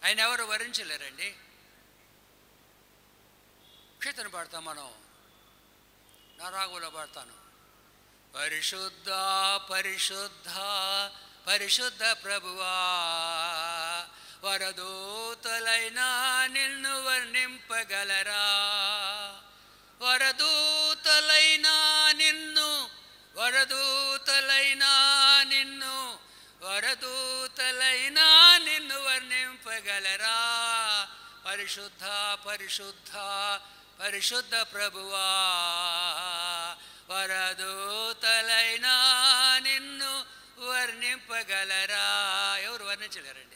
ఆయన ఎవరు వరించలేరండి. కీర్తన పాడతాం మనం. నా రాగులో పాడతాను. పరిశుద్ధ పరిశుద్ధ పరిశుద్ధ ప్రభువా, వరదూతలైనా నిన్ను వర్ణింపగలరా. వరదూతలైనా నిన్ను వర్ణింపగలరా. పరిశుద్ధ పరిశుద్ధ పరిశుద్ధ ప్రభువా, వరదూతలైనా నిన్ను వర్ణింపగలరా. ఎవరు వర్ణించలేరండి.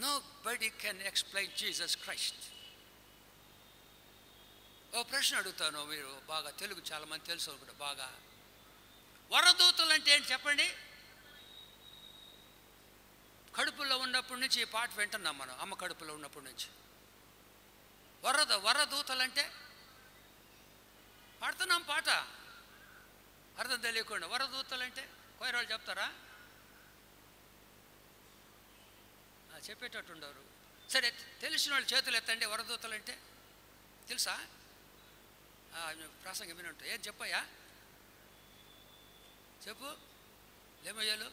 Nobody can explain Jesus Christ. ఓ ప్రశ్న అడుగుతాను. మీరు బాగా తెలుగు చాలామంది తెలుసు కూడా బాగా. వరదూతలు అంటే ఏంటి చెప్పండి? కడుపులో ఉన్నప్పటి నుంచి ఈ పాట వింటున్నాం మనం. అమ్మ కడుపులో ఉన్నప్పటి నుంచి వరదూతలు అంటే పాడుతున్నాం పాట. అర్థం తెలియకుండా వరదూతలు అంటే కోయరాళ్ళు చెప్తారా? చెప్పేటట్టుండరు. సరే, తెలిసిన వాళ్ళు చేతులు ఎత్తండి. వరదూతలు అంటే తెలుసా? ప్రసంగం వినంటూ ఏం చెప్పయ్యా, చెప్పు. లేమయ్యాలు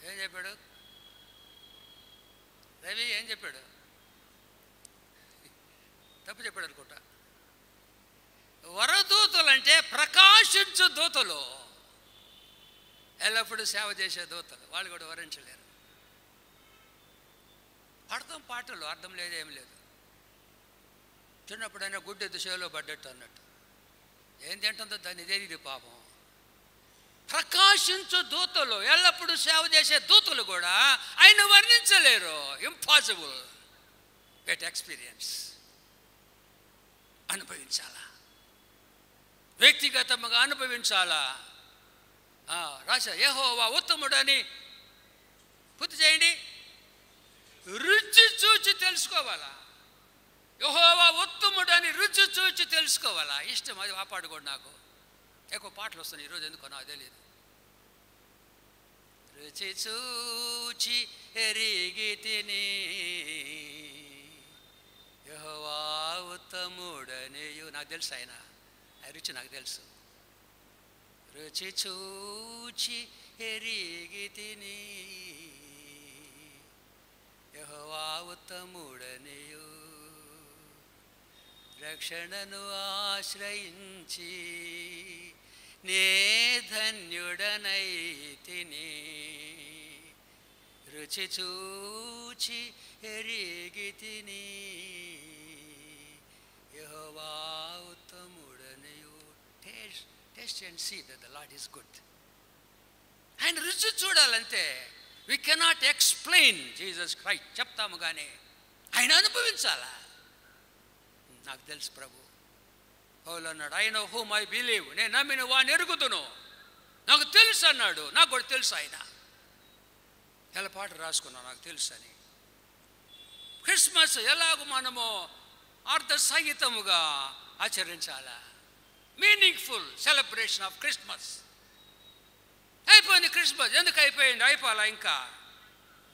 ఏం చెప్పాడు? రవి ఏం చెప్పాడు? తప్పు చెప్పాడు అనుకుంటా. వరదూతలు అంటే ప్రకాశించు దూతలు, ఎల్లప్పుడూ సేవ చేసే దూతలు. వాళ్ళు కూడా వరించలేరు. పాడతాం పాటలు, అర్థం లేదు, ఏం లేదు. చిన్నప్పుడైనా గుడ్డెద్దు సేవలో పడ్డట్టు అన్నట్టు. ఏం తింటుందో దాన్ని తెలియదు పాపం. ప్రకాశించు దూతలు, ఎల్లప్పుడూ సేవ చేసే దూతలు కూడా ఆయన వర్ణించలేరు. ఇంపాసిబుల్. Get experience. అనుభవించాలా, వ్యక్తిగతంగా అనుభవించాలా. రాశా యెహోవా ఉత్తముడని పూర్తి చేయండి. రుచి చూచి తెలుసుకోవాలా. యెహోవా ఉత్తముడని రుచి చూచి తెలుసుకోవాలా. ఇష్టం అది కాపాడుకోండి. నాకు ఎక్కువ పాటలు వస్తున్నాయి ఈరోజు, ఎందుకో నాకు తెలియదు. రుచి చూచి ఎరిగి తిని యెహోవా ఉత్తముడని. నాకు తెలుసు ఆయన రుచి, నాకు తెలుసు. రుచి చూచి ఎరిగి తిని యెహోవా ఉత్తముడనియు. రక్షణను ఆశ్రయించి నే ధన్యుడనైతిని. రుచి చూచి ఎరిగి తిని యెహోవా ఉత్తముడనియు. Taste and see that the lord is good. ఆయన రుచి చూడాలంటే we cannot explain Jesus Christ, చెప్తాము కానీ ఆయన అనుభవించాలా. నాకు తెలుసు ప్రభు. పౌలు అన్నాడు, I know whom I believe. నేను నమ్మిన వాడిని ఎరుగుదును, నాకు తెలుసు అన్నాడు. నాకు కూడా తెలుసు ఆయన. ఎలా పాట రాసుకున్నాను, నాకు తెలుసు అని. క్రిస్మస్ ఎలాగో మనము అర్థ సహితముగా ఆచరించాలా. Meaningful celebration of Christmas. అయిపోయింది క్రిస్మస్. ఎందుకు అయిపోయింది? అయిపోవాలా ఇంకా.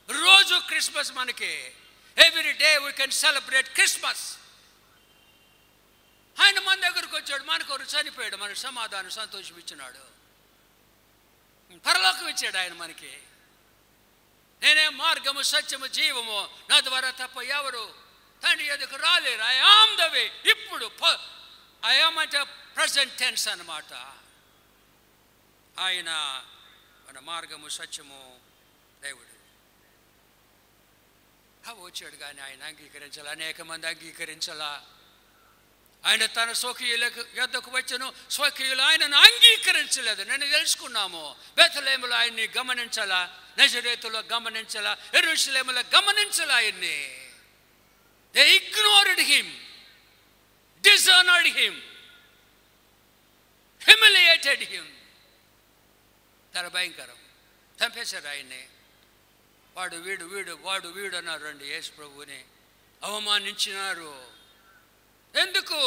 రోజు క్రిస్మస్ మనకి. Every day we can celebrate Christmas. ఆయన మన దగ్గరకు వచ్చాడు, మనకొరు చనిపోయాడు, మనకు సమాధానం సంతోషం ఇచ్చినాడు, పరలోకం ఇచ్చాడు ఆయన మనకి. నేనే మార్గము సత్యము జీవము, నా ద్వారా తప్ప ఎవరు తండ్రి ఎదుకు రాలేరు. I am the way. ఇప్పుడు ఐ ఆమ్ అంటే ప్రజెంట్ టెన్స్ అన్నమాట. ఆయన మన మార్గము సత్యము దేవుడు. వచ్చాడు కానీ ఆయన అంగీకరించాలి. అనేక మంది అంగీకరించాలా. ఆయన తన స్వకీయుల యొద్దకు వచ్చను, స్వకీయులు ఆయనను అంగీకరించలేదు. నేను తెలుసుకున్నాము. బెత్లెహేములో ఆయన్ని గమనించాలా, నజరేతులో గమనించాలా, యెరూషలేములో గమనించాలా. ఆయన్ని they ignored him, dishonoured him, humiliated him. చాలా భయంకరం. చంపేశారు ఆయన్ని. వాడు వీడు వీడు వాడు వీడు అన్నారు అండి. యేసు ప్రభువుని అవమానించినారు. ఎందుకు?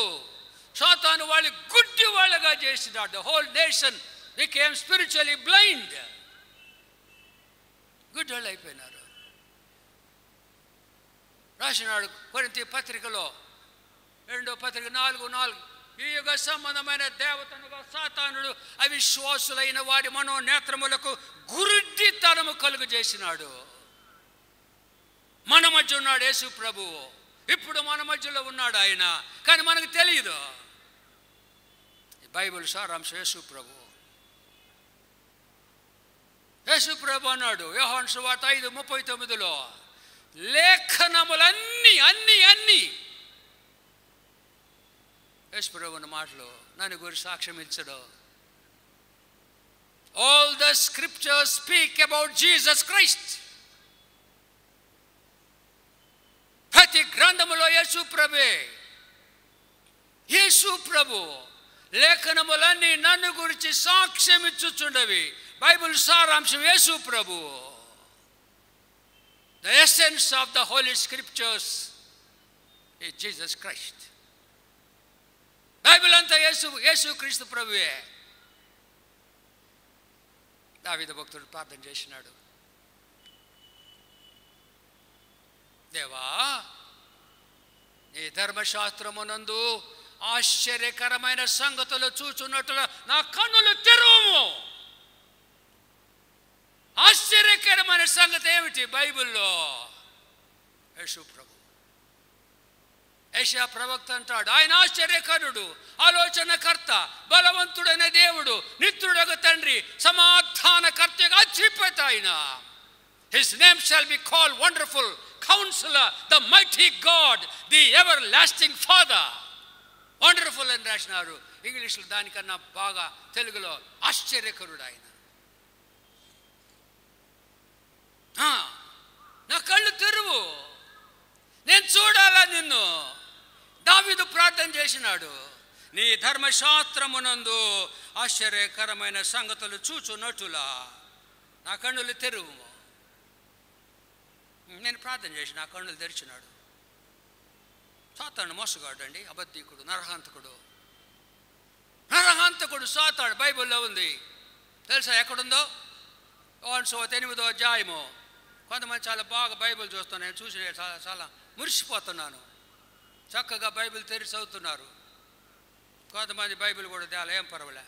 సాతాను వాళ్ళు గుడ్డి వాళ్ళగా చేసినాడు. The whole nation became spiritually blind. గుడ్డి వాళ్ళు అయిపోయినారు. రాసినాడు కొరింథీ పత్రికలో 2వ పత్రిక 4:4, ఈ యుగ సంబంధమైన దేవతనుగా సాతానుడు అవిశ్వాసులైన వారి మనోనేత్రములకు గురుడితనము కలుగు చేసినాడు. మన మధ్య ఉన్నాడు యేసు ప్రభువు. ఇప్పుడు మన మధ్యలో ఉన్నాడు ఆయన, కానీ మనకు తెలియదు. బైబిల్ సారాంశం యేసు ప్రభు. యేసు ప్రభు అన్నాడు యోహాను సువార్త 5:39, లేఖనములన్నీ అన్ని అన్ని యేసు ప్రభు అన్న మాటలు నన్ను గురించి సాక్ష్యం ఇచ్చడు. All the scriptures speak about Jesus Christ. ప్రతి గ్రంథములో యేసు ప్రభే. యేసు ప్రభు లేఖనములన్నీ నన్ను గురించి సాక్ష్యం ఇచ్చుచుండవి. బైబిల్ సారాంశం యేసు ప్రభు. The essence of the Holy Scriptures is Jesus Christ. Bible అంతా యేసు క్రీస్తు ప్రభువే. దావీదు భక్తుడు ప్రార్థన చేసినాడు, దేవా, నీ ధర్మశాస్త్రమునందు ఆశ్చర్యకరమైన సంగతులు చూచున్నట్లు నా కన్నులు తెరువుము. ఆశ్చర్యకరమైన సంగతి ఏమిటి బైబిల్లో? యేసు ప్రభు, యెషయా ప్రవక్త అంటాడు, ఆయన ఆశ్చర్యకరుడు, ఆలోచనకర్త, బలవంతుడైన దేవుడు, నిత్యుడొక తండ్రి, సమాధానకర్తగా అధిపతి ఆయన. His name shall be called wonderful councillor, the mighty God, the ever lasting father. Wonderful అని రాసినారు ఇంగ్లీష్లో, దానికన్నా బాగా తెలుగులో ఆశ్చర్యకరుడు ఆయన. నా కళ్ళు తెరువు, నేను చూడాలా నిన్ను. దావీదు ప్రార్థన చేసినాడు, నీ ధర్మశాస్త్రమునందు ఆశ్చర్యకరమైన సంగతులు చూచున్నట్టులా నా కన్నులు తెరువు. నేను ప్రార్థన చేసి నా కన్నులు తెరిచినాడు. సాతాను మోసగాడు అండి, అబద్ధికుడు, నరహంతకుడు. నరహంతకుడు సాతాడు బైబిల్లో ఉంది. తెలుసా ఎక్కడుందో? 8వ అధ్యాయము. కొంతమంది చాలా బాగా బైబిల్ చూస్తాను, నేను చూసి చాలా మురిసిపోతున్నాను. చక్కగా బైబిల్ తెరిచి చదువుతున్నారు. కొంతమంది బైబిల్ కూడా తేలా, ఏం పర్వాలే,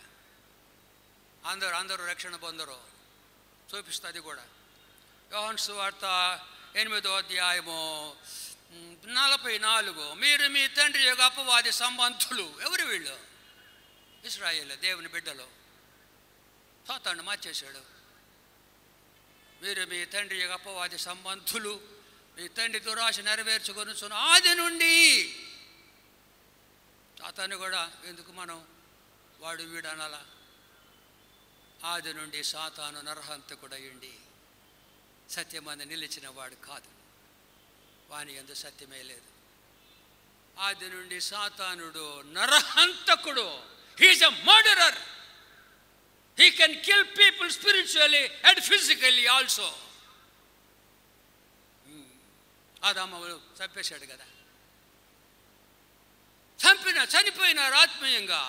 అందరూ రక్షణ పొందరు. చూపిస్తుంది కూడా. యోహాను సువార్త 8వ అధ్యాయము 44. మీరు మీ తండ్రి యొక్క అపవాది సంబంధులు. ఎవరు వీళ్ళు? ఇశ్రాయేలు, దేవుని బిడ్డలు. సాతాను మార్చేశాడు. మీరు మీ తండ్రి యొక్క అపవాది సంబంధులు, మీ తండ్రి దురాశ నెరవేర్చుకొని ఆది నుండి. సాతాను కూడా ఎందుకు మనం వాడు వీడు అనాలా? ఆది నుండి సాతాను నరహంతకుడు అయ్యుండి సత్యమందు నిలిచిన వాడు కాదు. వాని యందు సత్యమే లేదు. ఆది నుండి సాతానుడు నరహంతకుడు. He is a murderer. He can kill people spiritually and physically also. ఆదామును చంపేశాడు కదా. చనిపోయినారు ఆత్మీయంగా,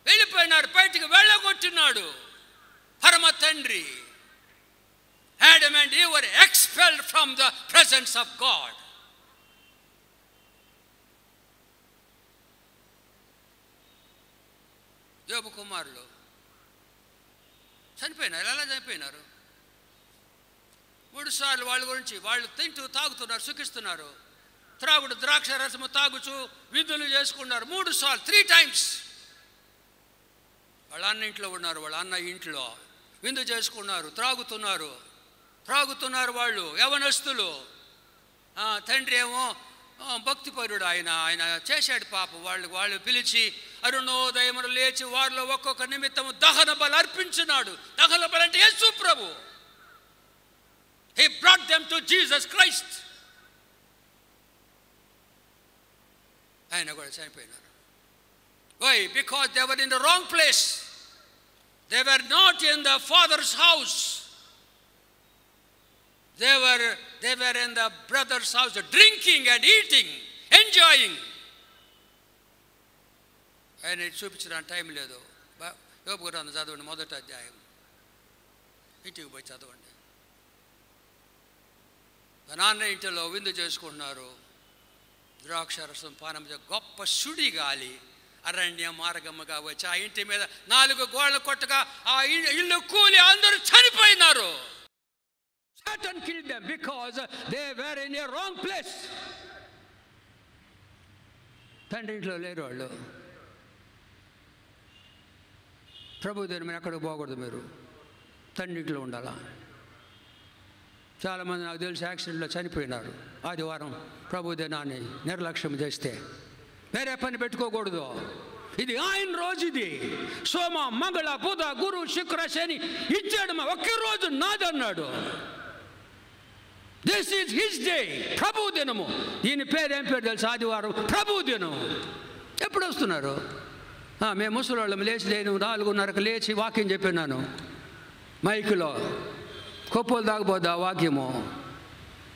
వెళ్ళిపోయినారు, బయటికి వెళ్ళగొట్టినాడు పరమ తండ్రి. Adam and Eve were expelled from the presence of God. యోబు కుమారులు చనిపోయినారు. ఎలా చనిపోయినారు? 3 సార్లు వాళ్ళ గురించి, వాళ్ళు తింటూ తాగుతున్నారు, సుఖిస్తున్నారు. త్రాగుడు ద్రాక్ష రసము తాగుచు విందులు చేసుకున్నారు 3 సార్లు, 3 times. వాళ్ళ అన్న ఇంట్లో ఉన్నారు, వాళ్ళ అన్న ఇంట్లో విందు చేసుకున్నారు, త్రాగుతున్నారు వాళ్ళు యవనస్తులు. తండ్రి ఏమో భక్తిపరుడు, ఆయన చేశాడు పాపం. వాళ్ళు పిలిచి అరుణోదయమును లేచి వారిలో ఒక్కొక్క నిమిత్తము దహన బలి అర్పించినాడు. దహన బలి అంటే యేసు ప్రభు. He brought them to Jesus Christ. ఆయన కూడా చనిపోయినారు. Why? Because they were in the wrong place. They were not in the Father's house. They were in the brother's house, drinking and eating, enjoying. ఆయన చూపించడానికి time లేదు. యోబు గ్రంథం చదవండి, 1వ అధ్యాయం. ఇంటికి పోయి చదవండి. నాన్న ఇంటిలో విందు చేసుకుంటున్నారు, ద్రాక్షరసం పానం, గొప్ప సుడి గాలి అరణ్య మార్గముగా వచ్చి ఆ ఇంటి మీద 4 గోడలు కొట్టగా ఆ ఇల్లు కూలి అందరూ చనిపోయినారు. Satan killed them because they were in a wrong place. తండ్రి ఇంట్లో లేరు వాళ్ళు. ప్రభు దేవుని మీరు ఎక్కడికి పోకూడదు, మీరు తండ్రి ఇంట్లో ఉండాలా. చాలామంది నాకు తెలిసి యాక్సిడెంట్లో చనిపోయినారు ఆదివారం ప్రభు దినాన్ని నిర్లక్ష్యం చేస్తే. వేరే పని పెట్టుకోకూడదు. ఇది ఆయన రోజు. ఇది సోమ మంగళ బుధ గురు శుక్ర శని ఇచ్చాడు. ఒకే రోజు నాదన్నాడు. This is his day. ప్రభు దినము. దీని పేరు ఏం పేరు తెలుసు? ఆదివారం ప్రభు దినం. ఎప్పుడు వస్తున్నారు? మేము ముసలోళ్ళం లేచి, నేను 4:30కు లేచి వాక్యం చెప్పినాను మైకులో. కొప్పులు దాకపోద్దా వాక్యము.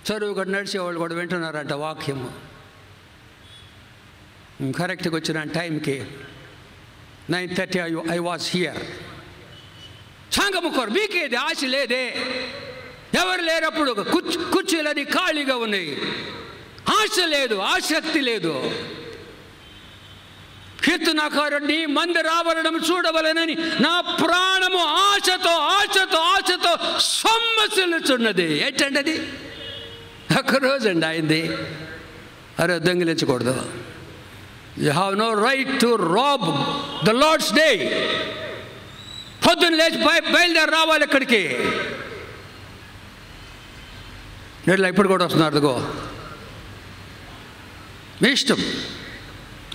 చదువు కూడా నడిచేవాళ్ళు కూడా వింటున్నారంట వాక్యము. కరెక్ట్గా వచ్చిన టైంకి 9:30 ఐ వాజ్ హియర్. సంగము కోరు మీకేది ఆశ లేదే? ఎవరు లేనప్పుడు కుర్చీలని ఖాళీగా ఉన్నాయి. ఆశ లేదు, ఆసక్తి లేదు. కీర్తనాకారుడిని మందిర ఆవరణం చూడవలనని నా ప్రాణము ఆశతో ఆశతో ఆశతో సొమ్మసిల్లుచున్నది. ఏంటండి అది? ఒక్కరోజు అండి అయింది. అరే దొంగిలించకూడదు. You have no right to rob the lord's day. పొద్దున్న లేచి బయలుదేరి రావాలి ఇక్కడికి. నీళ్ళ ఇప్పుడు కూడా వస్తున్నారు. అదిగో మీ ఇష్టం,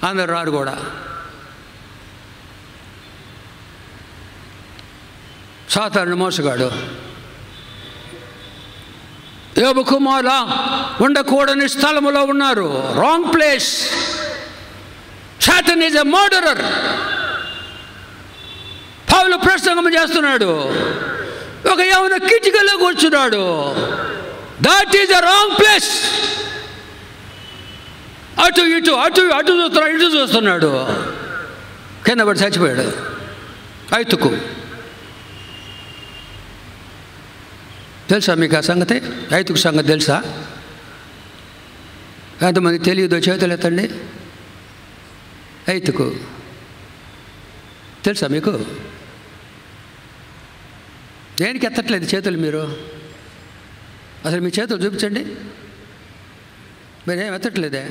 అందరు రారు కూడా. సాతాను మోసగాడు. యోబు కుమారుల ఉండకూడని స్థలములో ఉన్నారు. Wrong place. Satan is a murderer. పౌలు ప్రసంగం చేస్తున్నాడు, ఒక యవన కిటికీలో కూర్చున్నాడు. That is a wrong place. అటు ఇటు అటు అటు చూస్తున్నాడు, ఇటు చూస్తున్నాడు. కింద పడి చచ్చిపోయాడు. ఐతుకు తెలుసా మీకు ఆ సంగతి? ఐతుకు సంగతి తెలుసా? ఎంతమంది తెలియదో చేతులు ఎత్తండి. ఐతుకు తెలుసా మీకు? దేనికి ఎత్తట్లేదు చేతులు మీరు? అసలు మీ చేతులు చూపించండి. మీరేం ఎత్తట్లేదే?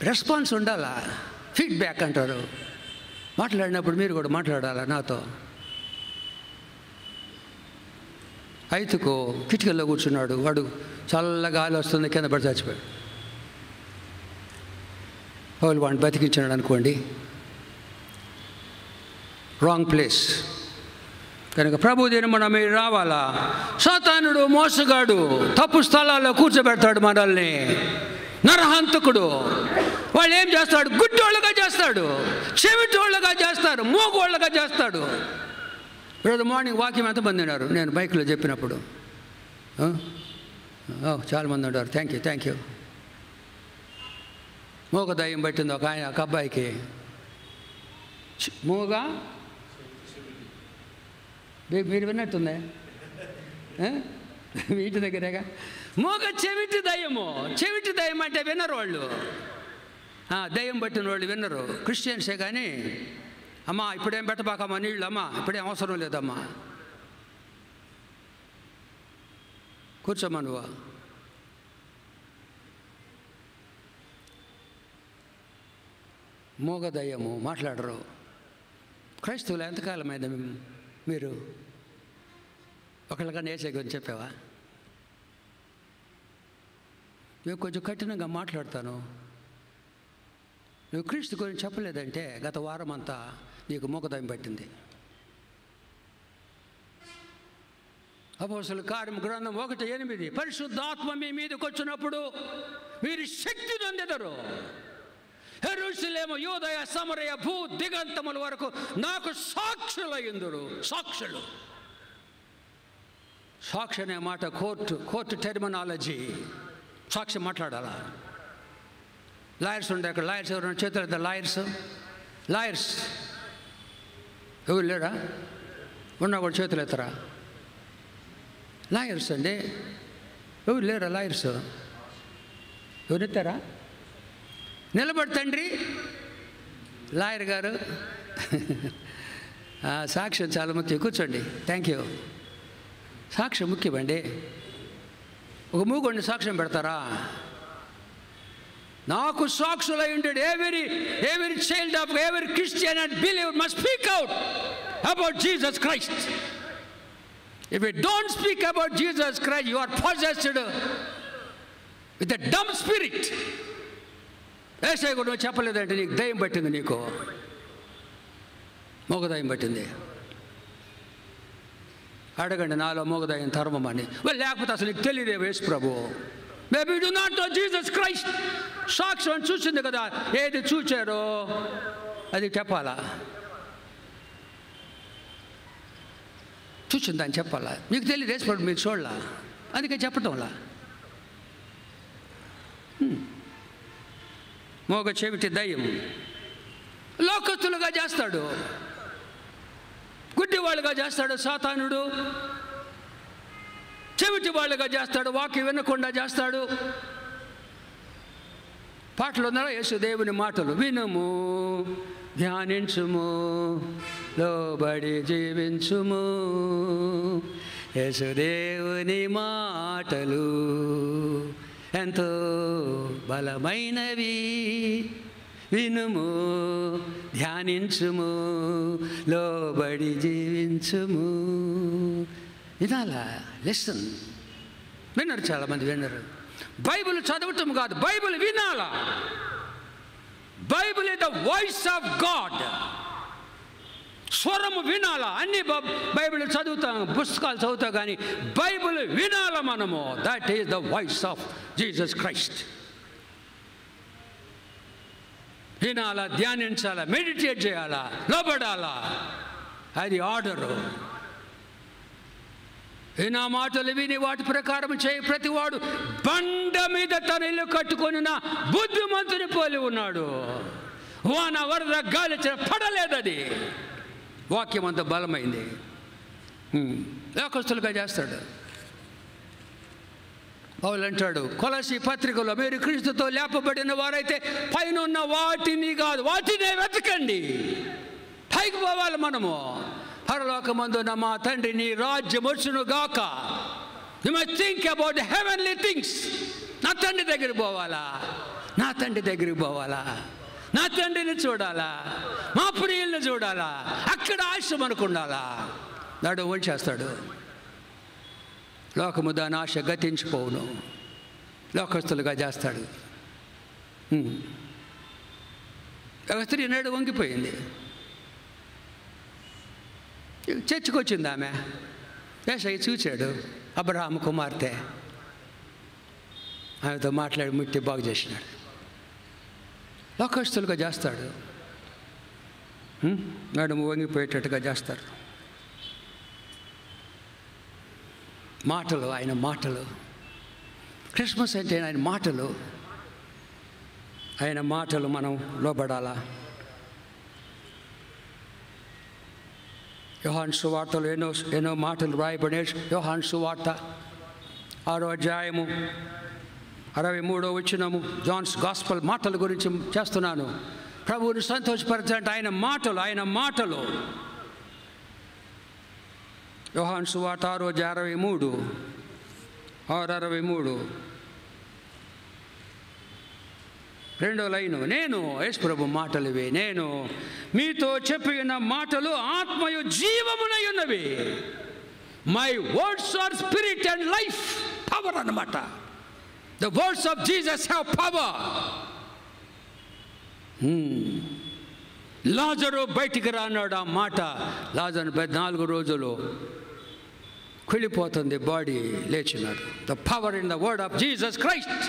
రెస్పాన్స్ ఉండాలా, ఫీడ్బ్యాక్ అంటారు. మాట్లాడినప్పుడు మీరు కూడా మాట్లాడాలా నాతో. ఐతుకు కిటికీలో కూర్చున్నాడు. వాడు చల్లగా గాలి వస్తుంది, కింద పడి చచ్చిపోయాడు. వాళ్ళు వాడిని బతికించినాడు అనుకోండి. Wrong place. కనుక ప్రభు దినం మనం మీరు రావాలా. సాతానుడు మోసగాడు తప్పు స్థలాల్లో కూర్చోబెడతాడు మనల్ని. నరహంతకుడు వాళ్ళు ఏం చేస్తాడు? గుడ్డోళ్ళగా చేస్తాడు, చెవిటోళ్ళగా చేస్తారు, మూగోళ్ళగా చేస్తాడు. ఈరోజు మార్నింగ్ వాక్యం ఎంతమంది ఉన్నారు? నేను బైక్లో చెప్పినప్పుడు చాలామంది ఉన్నారు. Thank you. మూగ దయ్యం పట్టింది ఒక అబ్బాయికి. మూగ మీరు విన్నట్టుందే మీ ఇంటి దగ్గరేగా. మూగ చెవిటి దయ్యము. చెవిటి దయ్యం అంటే వినరు వాళ్ళు. దయ్యం పట్టిన వాళ్ళు విన్నరు. క్రిస్టియన్సే కానీ అమ్మా ఇప్పుడేం పెట్టబాకమ్మా నీళ్ళు, అమ్మా ఇప్పుడేం అవసరం లేదమ్మా, కూర్చోమ్మా నువ్వు. మూగ దయ్యము మాట్లాడరు. క్రైస్తవులు ఎంతకాలమైంది మీరు ఒకళ్ళకన్నా ఏసే గురించి చెప్పావా? నేను కొంచెం కఠినంగా మాట్లాడతాను. నువ్వు క్రీస్తు గురించి చెప్పలేదంటే గత వారం అంతా నీకు మూగదయం పట్టింది. అపోస్తలుల కార్యం గ్రంథం 1:8 పరిశుద్ధాత్మ మీ మీదకి వచ్చినప్పుడు మీరు శక్తి నొందెదరు. యెరూషలేము, యూదయ, సమరయ, భూ దిగంతముల వరకు నాకు సాక్షులయ్యుందురు. సాక్షులు. సాక్షి అనే మాట కోర్టు టెర్మినాలజీ. సాక్షి మాట్లాడాలా. లాయర్స్ ఉండే అక్కడ. లాయర్స్ ఎవరైనా చేతులు ఎత్తారు? లాయర్స్ ఎవరు లేరా? ఉన్నా కూడా చేతులు ఎత్తరా? లాయర్స్ అండి ఎవరు లేరా? లాయర్స్ ఎవరు ఎత్తారా? నిలబడి తండ్రి లాయర్ గారు. సాక్ష్యం చాలా ముఖ్యం. కూర్చోండి. Thank you. సాక్ష్యం ముఖ్యమండి. ఒక మూగోడిని సాక్ష్యం పెడతారా? నాకు సాక్షులై ఉండేది. every child of every Christian and believer must speak out about Jesus Christ. If you don't speak about Jesus Christ, you are possessed with a dumb spirit. ఏసై కూడా నువ్వు చెప్పలేదంటే నీకు దయ్యం పట్టింది. నీకు మూగదయ్యం పట్టింది. అడగండి నాలో మూగదయ్యం తరమని. లేకపోతే అసలు నీకు తెలియదే యేసు ప్రభు. Maybe do not know Jesus Christ. సాక్ష్యం చూసింది కదా, ఏది చూచారో అది చెప్పాలా. చూసిందని చెప్పాలా. మీకు తెలియదు యేసు ప్రభు మీకు చూడలా, అందుకే చెప్పటంలా. మోగ చెవిటి దయ్యం లోకస్తులుగా చేస్తాడు. గుడ్డి వాళ్ళుగా చేస్తాడు సాతానుడు, చెవిటి వాళ్ళుగా చేస్తాడు, వాక్యం వినకుండా చేస్తాడు. పాటలు ఉన్నారా? యేసుదేవుని మాటలు వినుము, ధ్యానించుము, లోబడి జీవించుము. యేసుదేవుని మాటలు ఎంతో బలమైనవి, వినుము, ధ్యానించుము, లోబడి జీవించుము. వినాలా? లిసన్. వినరు, చాలామంది వినరు. బైబిల్ చదవటం కాదు, బైబిల్ వినాలా. Bible is the voice of God. స్వరము వినాలా. అన్ని బైబిల్ చదువుతాం, పుస్తకాలు చదువుతాం, కానీ బైబిల్ వినాలా మనము. That is the voice of Jesus Christ. వినాలా, ధ్యానించాలా, మెడిటేట్ చేయాలా, లోబడాలా. అది ఆర్డరు. నా మాటలు విని వాటి ప్రకారం చేయి ప్రతివాడు బండ మీద తన ఇల్లు కట్టుకొని బుద్ధిమంతుని పోలి ఉన్నాడు. వాన వరద గాలి పడలేదది. వాక్యం అంత బలమైంది. లోకస్తులుగా చేస్తాడు. పౌలు అంటాడు కొలసీ పత్రికలో, మీరు క్రీస్తుతో లేపబడిన వారైతే పైన ఉన్న వాటిని కాదు, వాటినే వెతకండి. పైకి పోవాలి మనము. పరలోకమందున్న మా తండ్రి నీ రాజ్యం వచ్చును గాక. You must think about the heavenly things. నా తండ్రి దగ్గరికి పోవాలా, నా తండ్రి దగ్గరికి పోవాలా, నా తండ్రిని చూడాలా, మా ప్రియుల్ని చూడాలా. అక్కడ ఆశ మనకు ఉండాలా. నాడు వంచేస్తాడు. లోకము దాని ఆశ గతించిపోవును. లోకస్తులుగా చేస్తాడు. ఒక స్త్రీ నేడు వంగిపోయింది. చర్చికి వచ్చింది ఆమె. యేసయ్య చూశాడు. అబ్రహాము కుమార్తె. ఆమెతో మాట్లాడి ముట్టి బాగు చేసినాడు. లోకస్తులుగా చేస్తాడు. నడుము వంగిపోయేటట్టుగా చేస్తారు. మాటలు, ఆయన మాటలు. క్రిస్మస్ అంటే ఆయన మాటలు. ఆయన మాటలు మనం లోబడాలా. యోహాను సువార్తలు ఎన్నో మాటలు రాయబడే. యోహాను సువార్త 6వ అధ్యాయము 63వ వచనము. జాన్స్ గాస్పల్ మాటల గురించి చేస్తున్నాను. ప్రభువుని సంతోషపరచాలంటే ఆయన మాటలు, ఆయన మాటలు. యోహాను సువార్త 6:63, 6:63 రెండో లైను. నేను యేసు ప్రభు మాటలు ఇవి. నేను మీతో చెప్పిన మాటలు ఆత్మయు జీవమునై ఉన్నవి. My words are spirit and life. Power అన్నమాట. The words of Jesus have power. లాజరు బయటికి రాన్నాడు. ఆ మాట లాజరు 4 రోజులు కుళ్ళిపోతుంది, బాడీ లేచినాడు. The power in the word of Jesus Christ.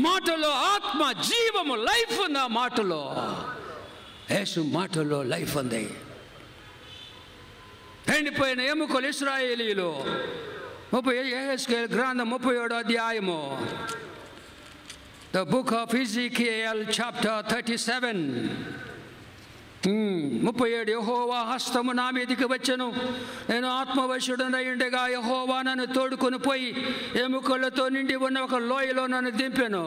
మాటలో ఆత్మ, జీవము, లైఫ్ ఉంది. ఆ మాటలో, యేసు మాటలో లైఫ్ ఉంది. ఎండిపోయిన ఎముకలు ఇశ్రాయేలీలు. 30 గ్రంథం 37వ అధ్యాయము. The book of Ezekiel chapter 37. 37 యెహోవా హస్తము నా మీదికి వచ్చెను. నేను ఆత్మవశుడనై ఉండగా యెహోవా నన్ను తోడుకొని పోయి ఎముకలతో నిండి ఉన్న ఒక లోయలో నన్ను దింపెను.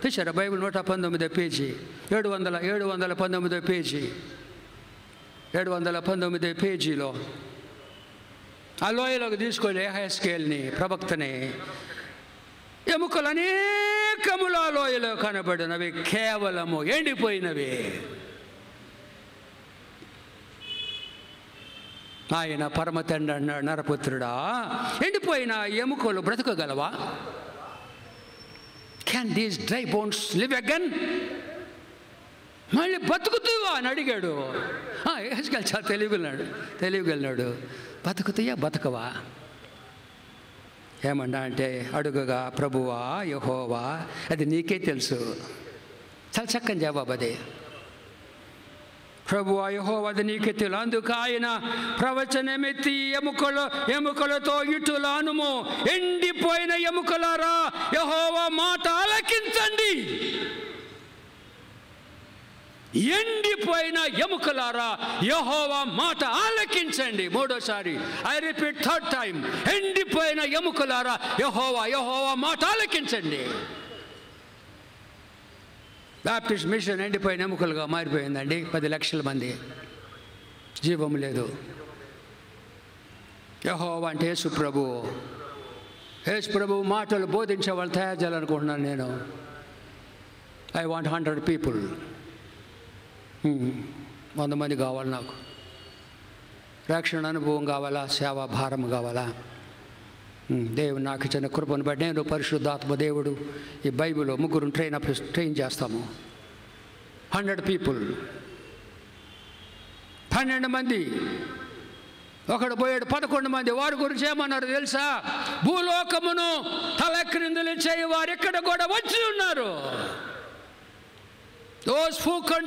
తీశారా బైబిల్ 119 పేజీ, 719 పేజీ, 719 పేజీలో ఆ లోయలోకి తీసుకొని యెహెజ్కేలుని ప్రవక్తని. ఎముకలు అనేకముల లోయలో కనబడినవి, కేవలము ఎండిపోయినవి. ఆయన పరమతండ్రి అన్నాడు, నరపుత్రుడా, ఎండిపోయిన ఎముకలు బ్రతకగలవా? Can these dry bones live again? మళ్ళీ బతుకుతావా అని అడిగాడు. చాలా తెలియగలిగినాడు. బతుకుతాయా బతకవా? ఏమన్నా అంటే అడుగగా, ప్రభువా యెహోవా అది నీకే తెలుసు. చాలా చక్కని జవాబు అది. ప్రభువా యెహోవా అది నీకే తెలుసు. అందుకు ఆయన ప్రవచనమెత్తి ఎముకలతో ఇటులా అనుము, ఎండిపోయిన ఎముకలారా యెహోవా మాట ఆలకించండి. ఎండిపోయిన ఎముకలారా యెహోవా మాట ఆలకించండి. మూడోసారి, ఐ రిపీట్ థర్డ్ టైం, ఎండిపోయిన ఎముకలారా యెహోవా మాట ఆలకించండి. బాప్టిస్ట్ మిషన్ ఎండిపోయిన ఎముకలుగా మారిపోయిందండి. 10 లక్షల మంది, జీవం లేదు. యెహోవా అంటే యేసు ప్రభు. యేసు ప్రభు మాటలు బోధించే వాళ్ళు తయారు చేయాలనుకుంటున్నాను నేను. I want 100 people. 100 మంది కావాలి నాకు. రక్షణ అనుభవం కావాలా, సేవా భారం కావాలా. దేవుడు నాకు ఇచ్చిన కృపను బట్టి నేను, పరిశుద్ధాత్మ దేవుడు, ఈ బైబిల్లో 3 ట్రైన్ చేస్తాము. 100 పీపుల్, 12 మంది. ఒకడు పోయాడు, 11 మంది. వారి గురించి ఏమన్నారు తెలుసా? భూలోకమును తలక్రిందులు చేయవారు ఇక్కడ కూడా వచ్చి ఉన్నారు. Those who can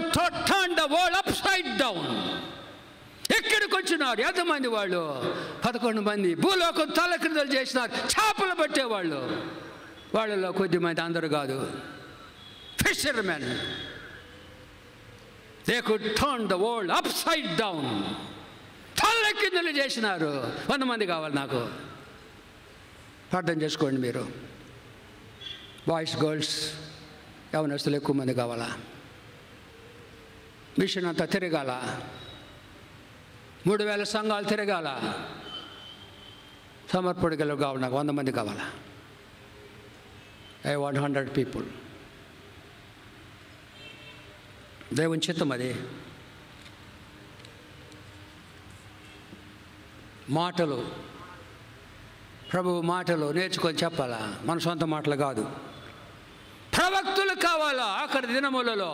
turn the world upside down. ఎక్కడికి వచ్చినారు? ఎంతమంది వాళ్ళు? 11 మంది. భూలోకం తలక్రిందులు చేసినారు. చేపలు పట్టేవాళ్ళు. వాళ్ళలో కొద్దిమంది, అందరూ కాదు. Fishermen. They could turn the world upside down. తలక్రిందులు చేసినారు. 100 మంది కావాలి నాకు. ప్రార్థన చేసుకోండి మీరు. బాయ్స్, గర్ల్స్, యవనస్తులు ఎక్కువ మంది కావాలా. మిషన్ అంతా తిరగాల. 3000 సంఘాలు తిరగాల. సమర్పణలు కావాలి నాకు. 100 మంది కావాలా. I want 100 people. దేవుని చిత్తం అది. మాటలు, ప్రభు మాటలు నేర్చుకొని చెప్పాలా. మన సొంత మాటలు కాదు. ప్రవక్తులు కావాలా. ఆఖరి దినములలో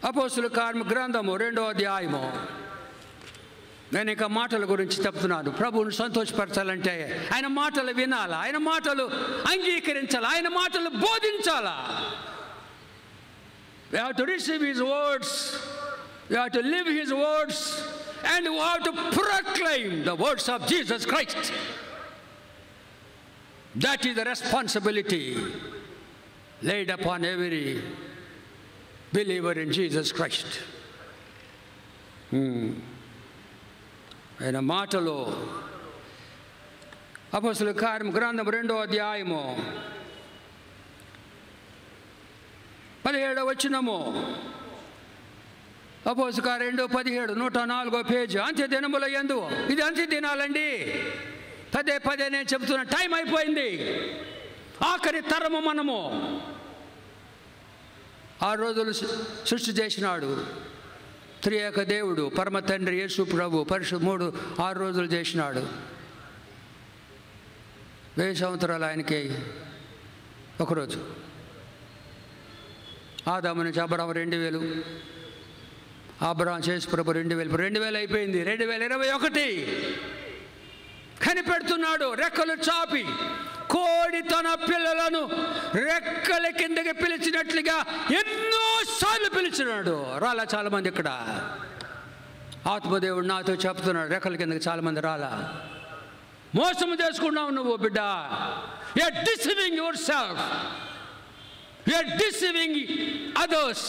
అపోస్తుల కార్యముల గ్రంథము 2వ అధ్యాయము. నేను ఇంకా మాటల గురించి చెప్తున్నాను. ప్రభువుని సంతోషపరచాలంటే ఆయన మాటలు వినాలా, ఆయన మాటలు అంగీకరించాలా, ఆయన మాటలు బోధించాలా. We have to receive his words, we have to live his words, and we have to proclaim the words of Jesus Christ. That is the responsibility laid upon every believer in Jesus Christ. ఆయన మాటలు అపోస్తుల కార్యముల గ్రంథం 2వ అధ్యాయము 17వ వచనము. అపోస్తుల కార్యం 2:17, 104వ పేజీ. అంత్య దినముల యందు, ఇది అంత్య దినాలండి. పదే నేను చెప్తున్నా. టైం అయిపోయింది. ఆఖరి తరము మనము. 6 రోజులు సృష్టి చేసినాడు త్రియేక దేవుడు, పరమ తండ్రి యేసు ప్రభు. పరిశుద్ధ 6 రోజులు చేసినాడు. 1000 సంవత్సరాలు ఆయనకి ఒకరోజు. ఆదాము నుంచి అబ్రహాము 2000, అబ్రహాము యేసు ప్రభు 2000 అయిపోయింది. 2021 కనిపెడుతున్నాడు. రెక్కలు చాపి కోడి తన పిల్లలను రెక్కల కిందకి పిలిచినట్లుగా ఎన్నోసార్లు పిలిచినాడు. రాలా చాలామంది ఇక్కడ. ఆత్మదేవుడు నాతో చెప్తున్నాడు, రెక్కల కిందకి చాలామంది రాలా. మోసం చేసుకున్నావు నువ్వు బిడ్డ. You are deceiving yourself, you are deceiving others,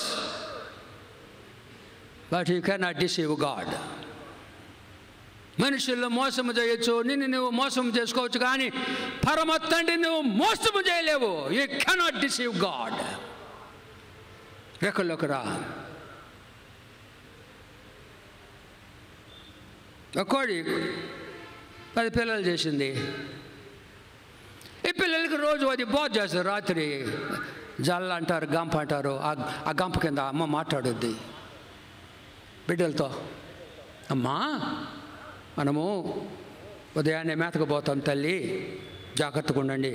but you cannot deceive God. మనుషుల్లో మోసము చేయొచ్చు, నిన్ను నువ్వు మోసం చేసుకోవచ్చు, కానీ పరమ తండ్రి నువ్వు మోసము చేయలేవు. You cannot deceive God. రెక్కల్లోకి రా. ఒక కోడి 10 పిల్లలు చేసింది. ఈ పిల్లలకి రోజు అది బాగు చేస్తారు. రాత్రి జల్ల అంటారు, గంప అంటారు. ఆ గంప కింద అమ్మ మాట్లాడుద్ది బిడ్డలతో. అమ్మా, మనము ఉదయాన్నే మేతకు పోతాం తల్లి, జాగ్రత్తగా ఉండండి.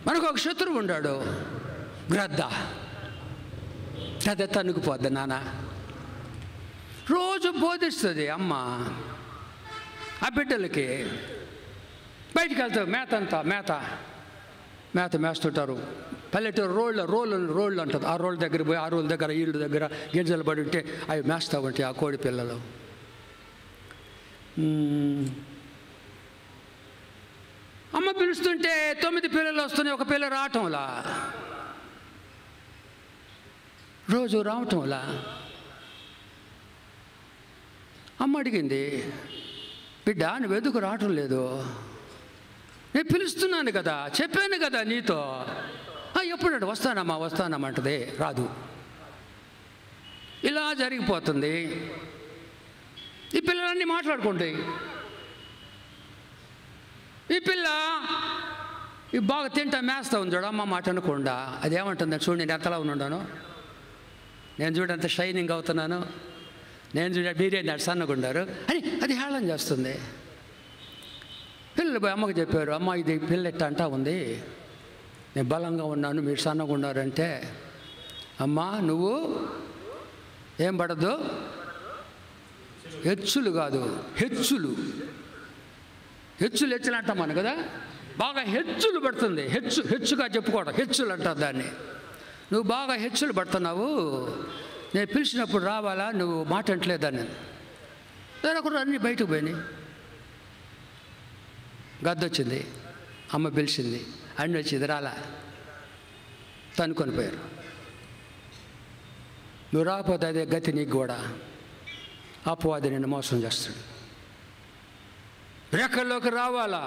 మనకు ఒక శత్రువు ఉన్నాడు, గ్రద్ద. అదే తన్నుకుపోద్ది నాన్న. రోజు బోధిస్తుంది అమ్మ ఆ బిడ్డలకి. బయటికి వెళ్తారు, మేత మేస్తుంటారు. పల్లెటూరు రోళ్ళు అంటుంది. ఆ రోళ్ళ దగ్గర పోయి, ఆ రోళ్ళ దగ్గర, ఈళ్ళ దగ్గర గింజలు పడి ఉంటే అవి మేస్తూ ఉంటాయి ఆ కోడి పిల్లలు. అమ్మ పిలుస్తుంటే 9 పిల్లలు వస్తున్నాయి, ఒక పిల్ల రావటంలా, రోజు రావటంలా. అమ్మ అడిగింది, బిడ్డ నువ్వు ఎందుకు రావటం లేదు? నేను పిలుస్తున్నాను కదా, చెప్పాను కదా నీతో. ఎప్పుడంటే వస్తానమ్మా వస్తానమ్మంటది, రాదు. ఇలా జరిగిపోతుంది. ఈ పిల్లలన్నీ మాట్లాడుకుంటాయి. ఈ పిల్ల బాగా తింటా మేస్తా ఉంది చూడు, అమ్మ మాట అనకుండా. అదేమంటుంది, చూడు నేను ఎంతలా ఉన్నాను, నేను చూడు ఎంత షైనింగ్ అవుతున్నాను, నేను చూడ మీరేంటి సన్నగుండారు అని అది హేళన చేస్తుంది. పిల్లలు పోయి అమ్మకి చెప్పారు, అమ్మ ఇది పిల్ల ఎట్ట అంటా ఉంది, నేను బలంగా ఉన్నాను మీరు సన్నగా ఉన్నారంటే, అమ్మా నువ్వు ఏం పడదు, హెచ్చులు కాదు హెచ్చులు అంటామను కదా, బాగా హెచ్చులు పడుతుంది. హెచ్చుగా చెప్పుకోవడం హెచ్చులు అంటారు దాన్ని. నువ్వు బాగా హెచ్చులు పడుతున్నావు, నేను పిలిచినప్పుడు రావాలా, నువ్వు మాట అంటలేదని. ఒకరు అన్నీ బయటకు పోయినాయి. గద్దొచ్చింది, అమ్మ పిలిచింది, అన్నీ వచ్చింది, రాలా, తనుకొని పోయారు. నువ్వు రాకపోతే అదే గతి నీకు కూడా. అపవాది నిన్ను మోసం చేస్తాడు. రెక్కల్లోకి రావాలా?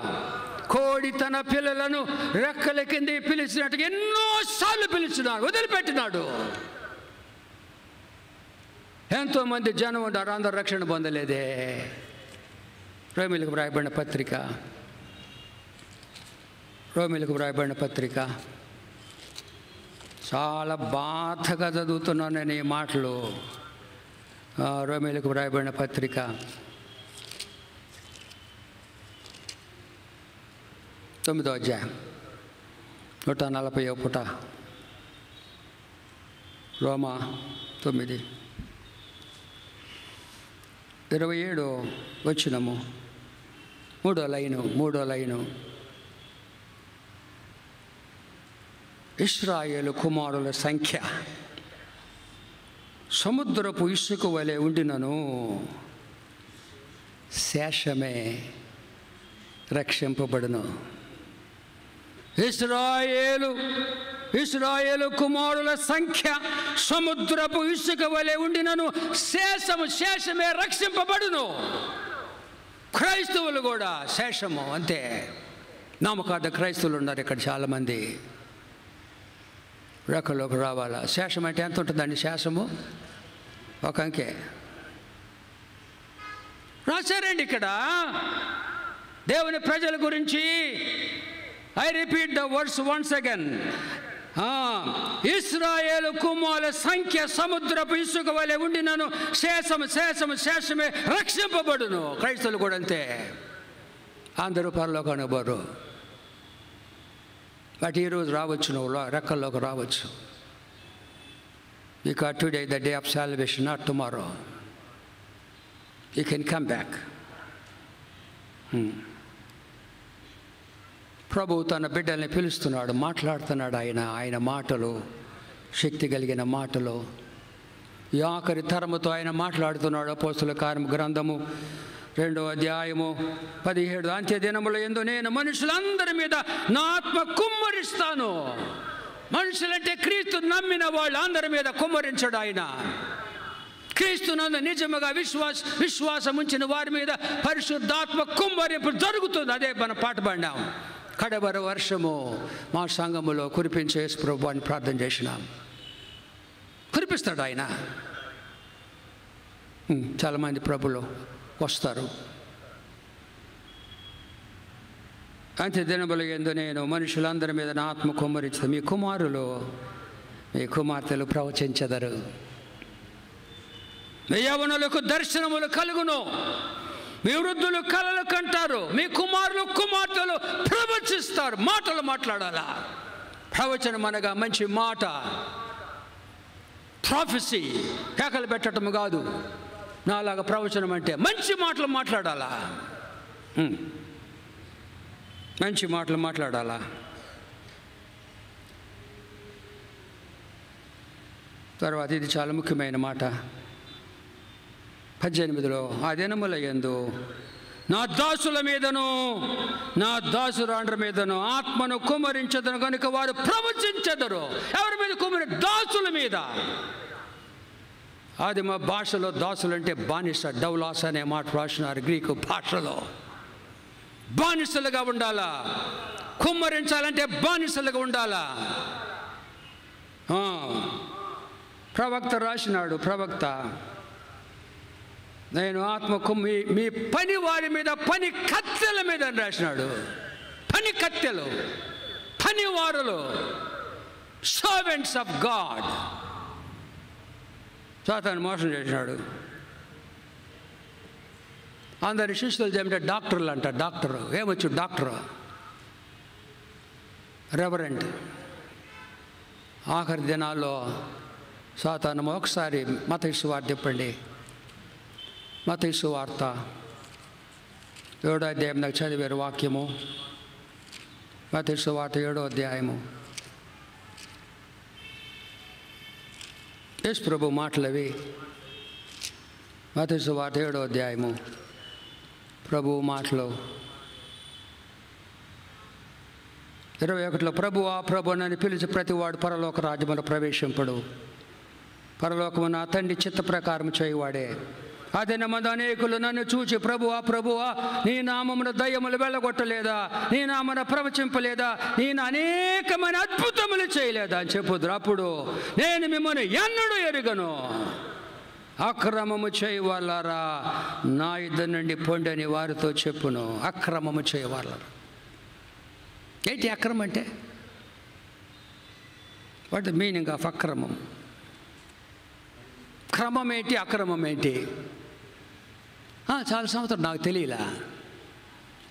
కోడి తన పిల్లలను రెక్కల కింద పిలిచినట్టుగా ఎన్నోసార్లు పిలిచినాడు, వదిలిపెట్టినాడు. ఎంతోమంది జనం ఉన్నారు, అందరూ రక్షణ పొందలేదే. రోమిలకు వ్రాయబడిన పత్రిక చాలా బాధగా చదువుతున్నాను నేను ఈ మాటలు. రోమిలకు వ్రాయబడిన పత్రిక 9వ అధ్యాయం 140వ పుట. రోమా 9 27 వచనము 3వ లైను. ఇశ్రాయేలు కుమారుల సంఖ్య సముద్రపు ఇసుక వలె ఉండినను శేషమే రక్షింపబడును. ఇశ్రాయేలు కుమారుల సంఖ్య సముద్రపు ఇసుక వలె ఉండినను శేషమే రక్షింపబడును. క్రైస్తవులు కూడా శేషము అంతే. నామకార్థ క్రైస్తవులు ఉన్నారు ఇక్కడ చాలామంది. రెక్కలోకి రావాలా? శేషం అంటే ఎంత ఉంటుందండి? శేషము ఒక అంకె రాశారండి ఇక్కడ దేవుని ప్రజల గురించి. I repeat the words once again. ఇశ్రాయేలు కుమారుల సంఖ్య సముద్రపు ఇసుక వలె ఉండినను శేషమే రక్షింపబడును. క్రైస్తవులు కూడా అంతే, అందరూ పరలోకానికి పోరు. బట్ ఈరోజు రావచ్చు, నువ్వు రెక్కల్లోకి రావచ్చు. Because today the day of salvation, not tomorrow. You can come back. ప్రభు తన బిడ్డల్ని పిలుస్తున్నాడు, మాట్లాడుతున్నాడు. ఆయన మాటలు శక్తి కలిగిన మాటలు. ఈ ఆఖరి తరముతో ఆయన మాట్లాడుతున్నాడు. అపోస్తుల కార్యము గ్రంథము 2వ అధ్యాయము 17 అంత్య దినముల యందు నేను మనుషులందరి మీద నా ఆత్మ కుమ్మరిస్తాను. మనుషులంటే క్రీస్తు నమ్మిన వాళ్ళు అందరి మీద కుమ్మరించడు ఆయన. క్రీస్తునందు నిజముగా విశ్వాసం ఉంచిన వారి మీద పరిశుద్ధాత్మ కుమ్మరింపు జరుగుతుంది. అదే మనం పాట పాడినాం. కడవర వర్షము మా సంఘములో కురిపించే యేసు ప్రభు అని ప్రార్థన చేసినాం. కురిపిస్తాడు ఆయన. చాలామంది ప్రభులు వస్తారు. అంత్య దినముల యందు నేను మనుషులందరి మీద నా ఆత్మ కుమ్మరించుతాను. మీ కుమారులు మీ కుమార్తెలు ప్రవచించెదరు. మీ యవ్వనులకు దర్శనములు కలుగును. మీ వృద్ధులు కలలు కంటారు. మీ కుమారులు కుమార్తెలు ప్రవచిస్తారు. మాటలు మాట్లాడాలా? ప్రవచనం అనగా మంచి మాట, ప్రాఫెసీ, కేకలు పెట్టడం కాదు. నాలాగా ప్రవచనం అంటే మంచి మాటలు మాట్లాడాలా? మంచి మాటలు మాట్లాడాలా? తర్వాత ఇది చాలా ముఖ్యమైన మాట. 18లో ఆ దినముల యందు నా దాసుల మీదను నా దాసురాండ్ర మీదను ఆత్మను కుమ్మరించదను కనుక వారు ప్రవచించెదరు. ఎవరి మీద కుమ్మరి? దాసుల మీద. అది మా భాషలో దాసులు అంటే బానిస, డౌలాస్ అనే మాట రాసినారు గ్రీకు భాషలో. బానిసలుగా ఉండాలా, కుమ్మరించాలంటే బానిసలుగా ఉండాలా. ప్రవక్త రాసినాడు, ప్రవక్త, నేను ఆత్మ మీ పని వారి మీద, పని కత్తెల మీద అని రాసినాడు. పని కత్తెలు, పనివారులు, సర్వెంట్స్ ఆఫ్ గాడ్. సాతాను మోసం చేసినాడు. అందరి శిష్యులు చెబితే డాక్టర్లు అంట. డాక్టరు ఏమొచ్చు? Doctor, reverend. ఆఖరి దినాల్లో సాతాను ఒకసారి మత్తయి సువార్త చెప్పండి. మత్తయి సువార్త 7వ అధ్యాయం నాకు చదివారు వాక్యము. మత్తయి సువార్త 7వ అధ్యాయము. యేసు ప్రభు మాటలు అవి. మత్తయి సువార్త 7వ అధ్యాయము ప్రభువు మాటలు. 21లో ప్రభువా ప్రభునని పిలిచి ప్రతివాడు పరలోక రాజ్యమున ప్రవేశింపడు. పరలోకము నా తండ్రి చిత్త ప్రకారం చేయువాడే. అదేనమంది అనేకులు నన్ను చూచి ప్రభువా ప్రభువా నీ నామమున దయ్యములు వెళ్ళగొట్టలేదా, నీ నామన ప్రవచింపలేదా, నేను అనేకమైన అద్భుతములు చేయలేదా అని చెప్పుదురు. అప్పుడు నేను మిమ్మల్ని ఎన్నడూ ఎరుగను, అక్రమము చేయవాళ్ళారా నా యుద్ధం నుండి పొండని వారితో చెప్పును. అక్రమము చేయవాళ్ళారా. ఏంటి అక్రమం అంటే? వాట్ ద మీనింగ్ ఆఫ్ అక్రమం? క్రమం ఏంటి, అక్రమం ఏంటి? చాలా సంవత్సరం నాకు తెలియలా.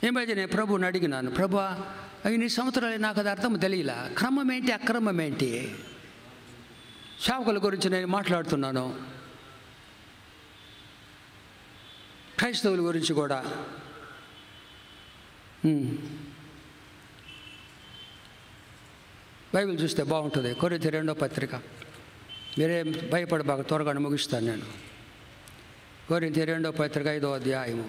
ఈ మధ్య నేను ప్రభుని అడిగినాను, ప్రభు ఇన్ని సంవత్సరాలు నాకు అది అర్థం తెలియలా. క్రమం ఏంటి, అక్రమం ఏంటి? సేవకుల గురించి నేను మాట్లాడుతున్నాను, క్రైస్తవుల గురించి కూడా. బైబిల్ చూస్తే బాగుంటుంది. కొరింథీ 2వ పత్రిక. మీరే భయపడబాగా, త్వరగా ముగిస్తాను నేను. కొరింథీ 2వ పత్రిక 5వ అధ్యాయము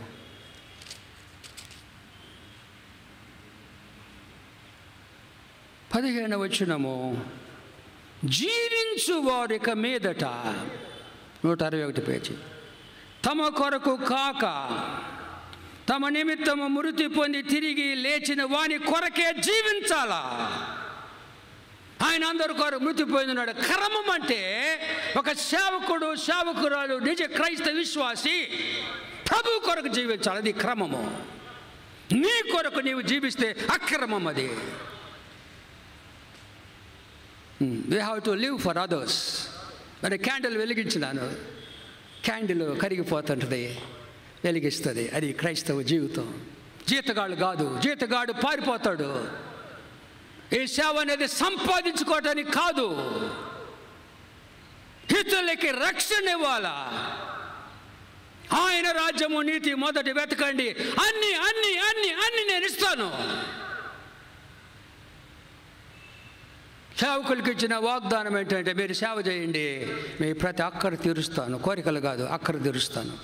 15వ వచనము. జీవించు వారిక మీదట 161 పేజీ. తమ కొరకు కాక తమ నిమిత్తము మృతి పొంది తిరిగి లేచిన వాని కొరకే జీవించాలా. ఆయన అందరి కొరకు మృతి పొందినాడు. క్రమం అంటే ఒక సేవకుడు, సేవకురాలు, నిజ క్రైస్తవ విశ్వాసి ప్రభు కొరకు జీవించాలి. అది క్రమము. నీ కొరకు నీవు జీవిస్తే అక్రమం అది. We have to live for others. మరి క్యాండిల్ వెలిగించినాను, క్యాండిల్ కరిగిపోతుంటుంది, వెలిగిస్తుంది. అది క్రైస్తవ జీవితం. జీతగాడు కాదు, జీతగాడు పారిపోతాడు. ఈ సేవ అనేది సంపాదించుకోవటానికి కాదు, ఇతరులకి రక్షణ ఇవ్వాలా. ఆయన రాజ్యము నీతి మొదటి వెతకండి, అన్ని అన్ని అన్ని అన్ని నేను ఇస్తాను. సేవకులకి ఇచ్చిన వాగ్దానం ఏంటంటే మీరు సేవ చేయండి, మీ ప్రతి అక్కర తీరుస్తాను. కోరికలు కాదు, అక్కర తీరుస్తాను.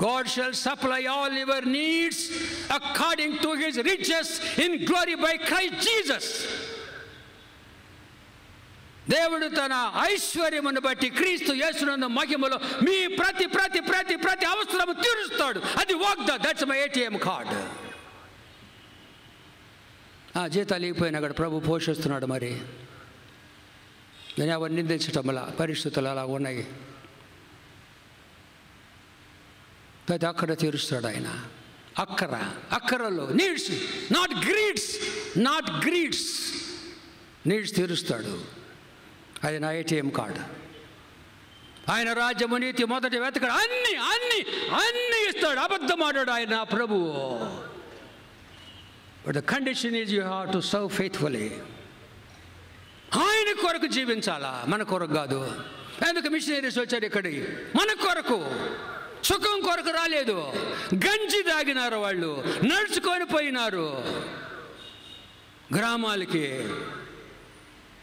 God shall supply all your needs according to his riches in glory by Christ Jesus. దేవుడు తన ఐశ్వర్యమును బట్టి క్రీస్తు యేసునందు మహిమలో మీ ప్రతి ప్రతి ప్రతి ప్రతి అవసరము తీరుస్తాడు. అది వాగ్దానం. That's my ATM card. జీతాలు ఇగిపోయినా అక్కడ ప్రభు పోషిస్తున్నాడు. మరి నేను ఎవరు నిందించటం వల్ల పరిస్థితులు అలా ఉన్నాయి. ప్రతి అక్కర తీరుస్తాడు ఆయన. అక్కరలో needs, not greeds, not greeds, needs తీరుస్తాడు. అది నా ATM కార్డు. ఆయన రాజ్యము నీతి మొదటి వెతకడు, అన్ని అన్ని అన్ని ఇస్తాడు. అబద్ధం ఆడాడు ఆయన నా ప్రభువు. But the condition is you have to serve faithfully. ఆయన కొరకు జీవించాలా, మన కొరకు కాదు. ఎందుకు మిషనరీస్ వచ్చారు ఇక్కడికి? మన కొరకు, సుఖం కొరకు రాలేదు. గంజి తాగినారు వాళ్ళు, నడుచుకొని పోయినారు గ్రామాలకి.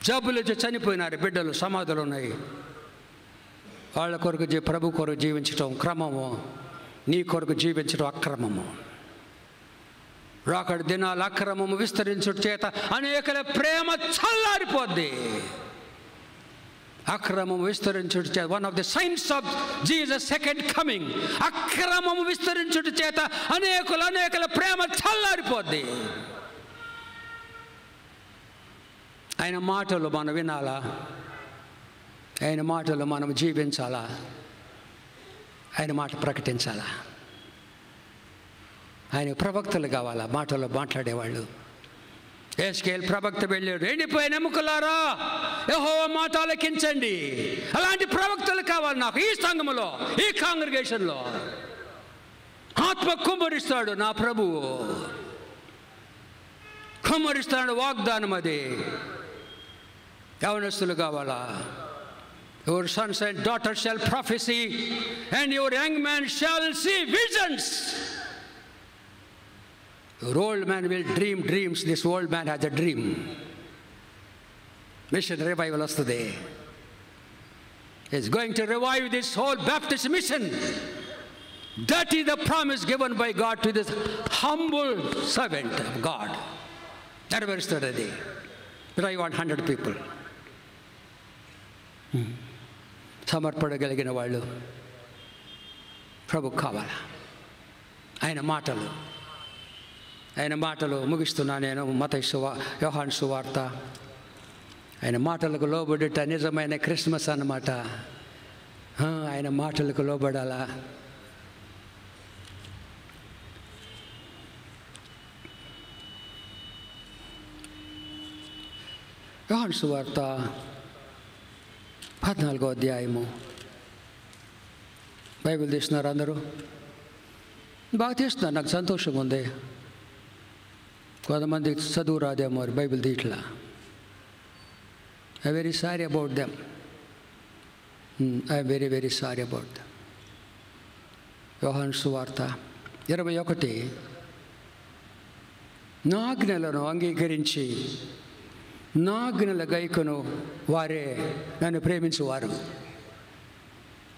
జబ్బులు వచ్చి చనిపోయినారు బిడ్డలు, సమాధులు ఉన్నాయి. వాళ్ళ కొరకు ప్రభు కొరకు జీవించటం క్రమము. నీ కొరకు జీవించడం అక్రమము. రాకడ దినాలు అక్రమము విస్తరించుట చేత అనేకల ప్రేమ చల్లారిపోద్ది. అక్రమము విస్తరించుట చేత, one of the science of Jesus second coming, అక్రమము విస్తరించుట చేత అనేకల ప్రేమ చల్లారిపోద్ది. ఆయన మాటలు మనం వినాలా, ఆయన మాటలు మనం జీవించాలా, ఆయన మాట ప్రకటించాలా. ఆయన ప్రవక్తలు కావాలా, మాటలు మాట్లాడేవాళ్ళు. యేస్కేల్ ప్రవక్త వెళ్ళాడు, ఎండిపోయిన ఎముకలారా యెహోవా మాట ఆలకించండి. అలాంటి ప్రవక్తలు కావాలి నాకు ఈ సంఘములో, ఈ కాంగ్రిగేషన్లో. ఆత్మ కుమ్మరిస్తాడు నా ప్రభువు, కుమ్మరిస్తాడు, వాగ్దానం అది. యవనస్తులు కావాలా. Your sons and daughters shall prophesy, and your young man shall see visions. Your old man will dream dreams. This old man has a dream. Mission revival vastade. He is going to revive this whole Baptist mission. That is the promise given by God to this humble servant of God. Neververstadi. But I want 100 people. సమర్పడగలిగిన వాళ్ళు ప్రభు కావాలా. ఆయన మాటలు ముగిస్తున్నా నేను. మత్తయి యోహాను సువార్త. ఆయన మాటలకు లోబడుట నిజమైన క్రిస్మస్ అన్నమాట. ఆయన మాటలకు లోబడాలా. యోహాను సువార్త 14వ అధ్యాయము. బైబిల్ తీస్తున్నారు అందరూ? బాగా తీస్తున్నారు, నాకు సంతోషంగా ఉంది. కొంతమంది చదువు రాదేమో బైబిల్ తీయట్లా. I very sorry about them. I very very sorry about them. యోహాను సువార్త 21. నా ఆజ్ఞలను అంగీకరించి నా ఆజ్ఞల గైకొను వారే నన్ను ప్రేమించువారు.